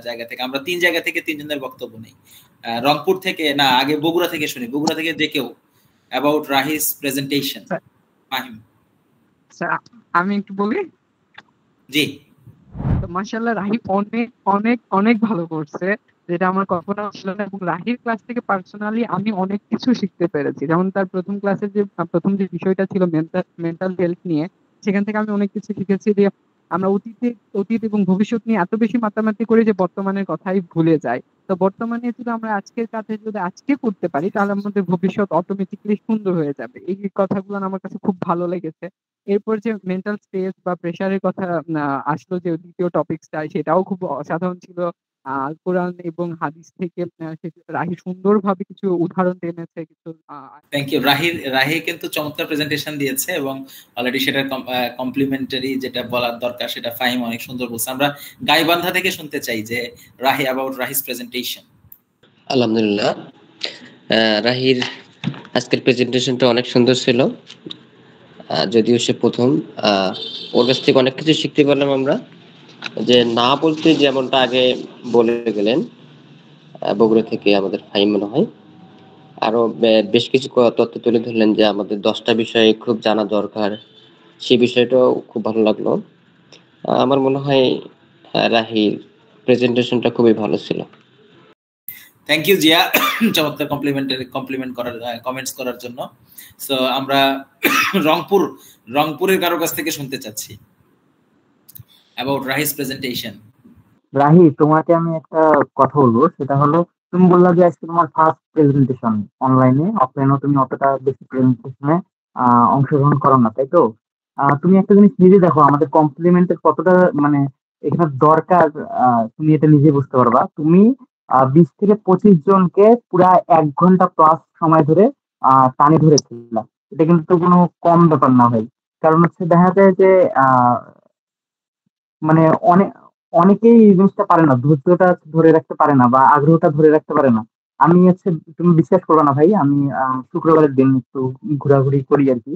জায়গা থেকে আমরা 3 জায়গা থেকে 3 জনের বক্তব্য নেই। রংপুর থেকে না, আগে বগুড়া থেকে শুনি। বগুড়া থেকে যে কেউ about Rahi's presentation. Fahim. আমি একটু বলি। জি। তো মাশাআল্লাহ রাহি অনেক অনেক অনেক ভালো করছে, যেটা আমার কল্পনা ছিল না। এবং রাহির ক্লাস থেকে পার্সোনালি আমি অনেক কিছু শিখতে পেরেছি। যেমন তার প্রথম যে বিষয়টা ছিল মেন্টাল হেলথ নিয়ে, সেখান থেকে আমি অনেক কিছু শিখেছি যে আমরা অতীত এবং ভবিষ্যৎ নিয়ে এত বেশি মাতামাতি করি যে বর্তমানের কথাই ভুলে যাই। তো বর্তমানে যদি আমরা আজকের কাজে যদি আজকে করতে পারি, তাহলে আমাদের ভবিষ্যৎ অটোমেটিক্যালি সুন্দর হয়ে যাবে। এই কথাগুলো আমার কাছে খুব ভালো লেগেছে। এরপর যে মেন্টাল স্ট্রেস বা প্রেশারের কথা আসলো, যে দ্বিতীয় টপিকসটা, সেটাও খুব অসাধারণ ছিল। আল কোরআন এবং হাদিস থেকে রাহি সুন্দরভাবে কিছু উদাহরণ টেনেছে। কিছু থ্যাংক ইউ। রাহি কিন্তু চমৎকার প্রেজেন্টেশন দিয়েছে, এবং অলরেডি সেটার কমপ্লিমেন্টারি যেটা বলার দরকার সেটা ফাহিম অনেক সুন্দর বলছে। আমরা গাইবান্ধা থেকে শুনতে চাই যে রাহি অ্যাবাউট রাহিস প্রেজেন্টেশন। আলহামদুলিল্লাহ, রাহির আজকের প্রেজেন্টেশনটা অনেক সুন্দর ছিল। যদিও সে প্রথম, ওর কাছ থেকে অনেক কিছু শিখতে পারলাম আমরা। যে না বলতে যেমনটা আগে বলে গেলেন বগুড়া থেকে আমাদের ফাহিম মনে হয়, আরো বেশ কিছু তথ্য তুলে ধরলেন যে আমাদের 10টা বিষয়ে খুব জানা দরকার, সেই বিষয়টাও খুব ভালো লাগলো। আমার মনে হয় রাহির প্রেজেন্টেশনটা খুবই ভালো ছিল। থ্যাংক ইউ জিয়া, চমৎকার কমপ্লিমেন্ট করার কমেন্টস করার জন্য। সো আমরা রংপুরের কারো কাছ থেকে শুনতে চাচ্ছি about Rahi's presentation. রাহি, তোমাকে আমি একটা কথা বলবো, সেটা হলো তুমি বললা যে আজকে তোমার ফার্স্ট প্রেজেন্টেশন অনলাইনে, অফলাইনেও তুমি অতটা বেশি প্রেজেন্টেশনে অংশগ্রহণ করো না, তাই তো? তুমি একটা জিনিস নিজে দেখো, আমাদের কমপ্লিমেন্টের কতটা মানে এখানে দরকার, তুমি এটা নিজে বুঝতে পারবা। তুমি 20 থেকে 25 জনকে পুরা 1 ঘন্টা প্লাস সময় ধরে টানে ধরেছিল। এটা কিন্তু কোনো কম ব্যাপার না ভাই। কারণ হচ্ছে দেখা যায় যে মানে অনেকেই এই জিনিসটা পারে না, ধৈর্যটা ধরে রাখতে পারে না বা আগ্রহটা ধরে রাখতে পারে না। আমি হচ্ছে, তুমি বিশ্বাস করবে না ভাই, আমি শুক্রবারের দিন একটু ঘোরাঘুরি করি আর কি।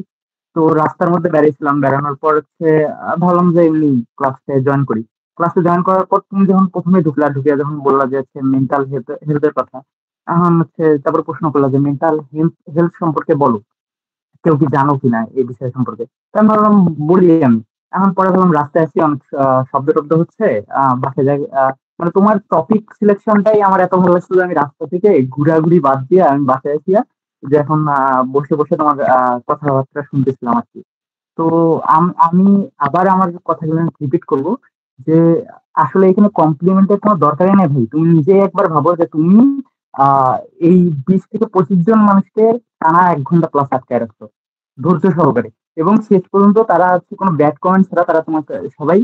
তো রাস্তার মধ্যে বেরিয়েছিলাম, বেড়ানোর পর হচ্ছে ভাবলাম যে এমনি ক্লাসে জয়েন করি। ক্লাসে জয়েন করার পর তুমি যখন প্রথমে ঢুকে যখন বললা যে হচ্ছে মেন্টাল হেলথের কথা, এখন হচ্ছে তারপর প্রশ্ন করলা যে মেন্টাল হেলথ সম্পর্কে বলো, কেউ কি জানো কিনা এই বিষয় সম্পর্কে। তো আমি ভাবলাম বলি আমি। এখন পরে ভাবলাম রাস্তায় আসি, অনেক শব্দ টব্দ হচ্ছে, বাসায় যাই। মানে তোমার টপিক সিলেকশনটাই আমার এত ভালো লাগছিল, আমি রাস্তা থেকে ঘোরাঘুরি বাদ দিয়ে আমি বাসায় আসিয়া যে এখন বসে বসে তোমার কথাবার্তা শুনতেছিলাম আর কি। তো আমি আবার আমার কথাগুলো রিপিট করবো যে আসলে এখানে কমপ্লিমেন্টের কোনো দরকারই নেই ভাই। তুমি নিজে একবার ভাবো যে তুমি এই 20 থেকে 25 জন মানুষকে টানা 1 ঘন্টা প্লাস আটকায় রাখছো ধৈর্য সহকারে, এবং শেষ পর্যন্ত তারা হচ্ছে কোনো ব্যাড কমেন্ট ছাড়া তারা তোমাকে সবাই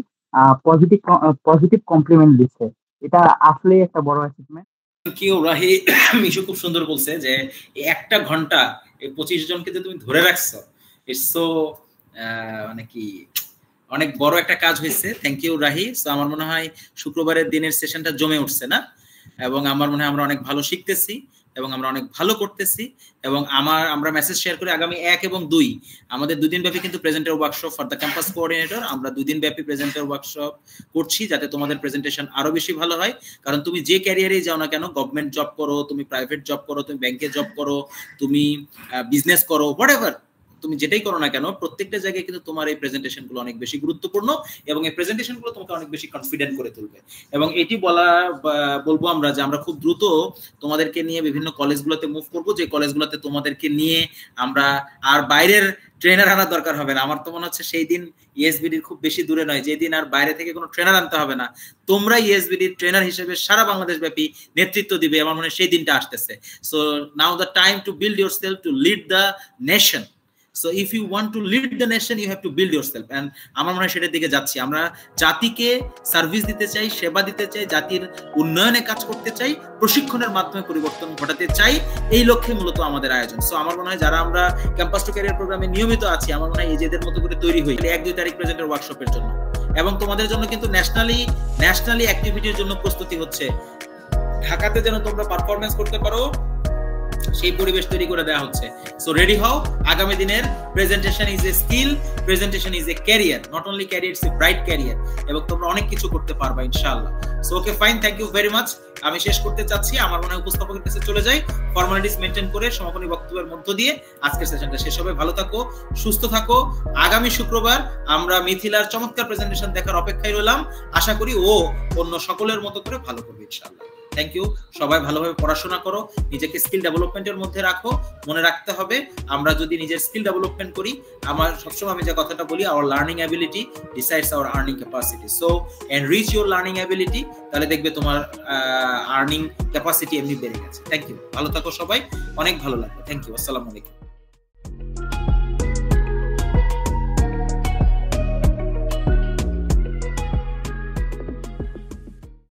পজিটিভ কমপ্লিমেন্ট দিচ্ছে। এটা আসলে একটা বড় অ্যাচিভমেন্ট। কেউ রাহি মিশু খুব সুন্দর বলছে যে 1 ঘন্টা এই 25 জনকে যে তুমি ধরে রাখছো, ইটস সো মানে কি অনেক বড় একটা কাজ হয়েছে। Thank you Rahi. সো আমার মনে হয় শুক্রবারের দিনের সেশনটা জমে উঠছে না, এবং আমার মনে হয় আমরা অনেক ভালো শিখতেছি। এবং আমরা অনেক ভালো করতেছি এবং আমরা মেসেজ শেয়ার করি আগামী 1 এবং 2 আমাদের 2 দিন ব্যাপী কিন্তু presenter workshop for the campus coordinator, আমরা 2 দিন ব্যাপী প্রেজেন্টার ওয়ার্কশপ করছি যাতে তোমাদের প্রেজেন্টেশন আরো বেশি ভালো হয়। কারণ তুমি যে ক্যারিয়ারেই যাও না কেন, গভর্নমেন্ট জব করো, তুমি প্রাইভেট জব করো, তুমি ব্যাংকে জব করো, তুমি বিজনেস করো, হোয়াটএভার তুমি যেটাই করো না কেন, প্রত্যেকটা জায়গায় কিন্তু তোমার এই প্রেজেন্টেশন গুলো অনেক বেশি গুরুত্বপূর্ণ এবং এই প্রেজেন্টেশন গুলো তোমাকে অনেক বেশি কনফিডেন্ট করে তুলবে। এবং এটি বলবো আমরা যে আমরা খুব দ্রুত তোমাদেরকে নিয়ে বিভিন্ন কলেজগুলোতে মুভ করবো, যে কলেজগুলোতে তোমাদেরকে নিয়ে আমরা আর বাইরের ট্রেনার আনার দরকার হবে না। আমার তো মনে হচ্ছে সেই দিন ইএসবিডির খুব বেশি দূরে নয়, যেদিন আর বাইরে থেকে কোনো ট্রেনার আনতে হবে না, তোমরা ইএসবিডির ট্রেনার হিসেবে সারা বাংলাদেশ ব্যাপী নেতৃত্ব দিবে। আমার মনে হয় সেই দিনটা আসতেছে। So now the time to build yourself to lead the nation. So if you want to lead the nation, you have to build yourself. And আমার মনে হয় সেটার দিকে যাচ্ছি। আমরা জাতিকে সার্ভিস দিতে চাই, সেবা দিতে চাই, জাতির উন্নয়নে কাজ করতে চাই, প্রশিক্ষণের মাধ্যমে পরিবর্তন ঘটাতে চাই, এই লক্ষ্যে মূলত আমাদের আয়োজন। সো আমার মনে হয় যারা আমরা ক্যাম্পাস টু ক্যারিয়ার প্রোগ্রামে নিয়মিত আছি, আমার মনে হয় এজেদের মতো করে তৈরি হই 1-2 তারিখ প্রেজেন্টার ওয়ার্কশপের জন্য। এবং তোমাদের জন্য কিন্তু ন্যাশনালি অ্যাক্টিভিটির জন্য প্রস্তুতি হচ্ছে। ঢাকাতে যেন তোমরা পারফরমেন্স করতে পারো সেই পরিবেশ তৈরি করে দেওয়া হচ্ছে। সো রেডি হও, আগামী দিনের presentation is a skill, presentation is a career, not only career, it's a bright career, এবং তোমরা অনেক কিছু করতে পারবা ইনশাআল্লাহ। So okay fine, thank you very much. আমি শেষ করতে চাচ্ছি, আমার মনে হয় উপস্থাপকের কাছে চলে যাই, ফর্মালিটিস মেনটেন করে সমাপনী বক্তব্যের মধ্য দিয়ে আজকের সেশনটা শেষ হবে। ভালো থাকো, সুস্থ থাকো। আগামী শুক্রবার আমরা মিথিলার চমৎকার প্রেজেন্টেশন দেখার অপেক্ষায় রইলাম। আশা করি ও অন্য সকলের মতো করে ভালো করবে ইনশাআল্লাহ। Thank you. সবাই ভালোভাবে পড়াশোনা করো, নিজেকে স্কিল ডেভেলপমেন্টের মধ্যে রাখো। মনে রাখতে হবে আমরা যদি নিজের স্কিল ডেভেলপমেন্ট করি, আমার সবসময় আমি যে কথাটা বলি, our learning ability decides our earning capacity. So enrich your learning ability, তাহলে দেখবে তোমার আর্নিং ক্যাপাসিটি এমনি বেড়ে গেছে। থ্যাংক ইউ, ভালো থাকো সবাই, অনেক ভালো লাগবে। থ্যাংক ইউ, আসসালামু আলাইকুম।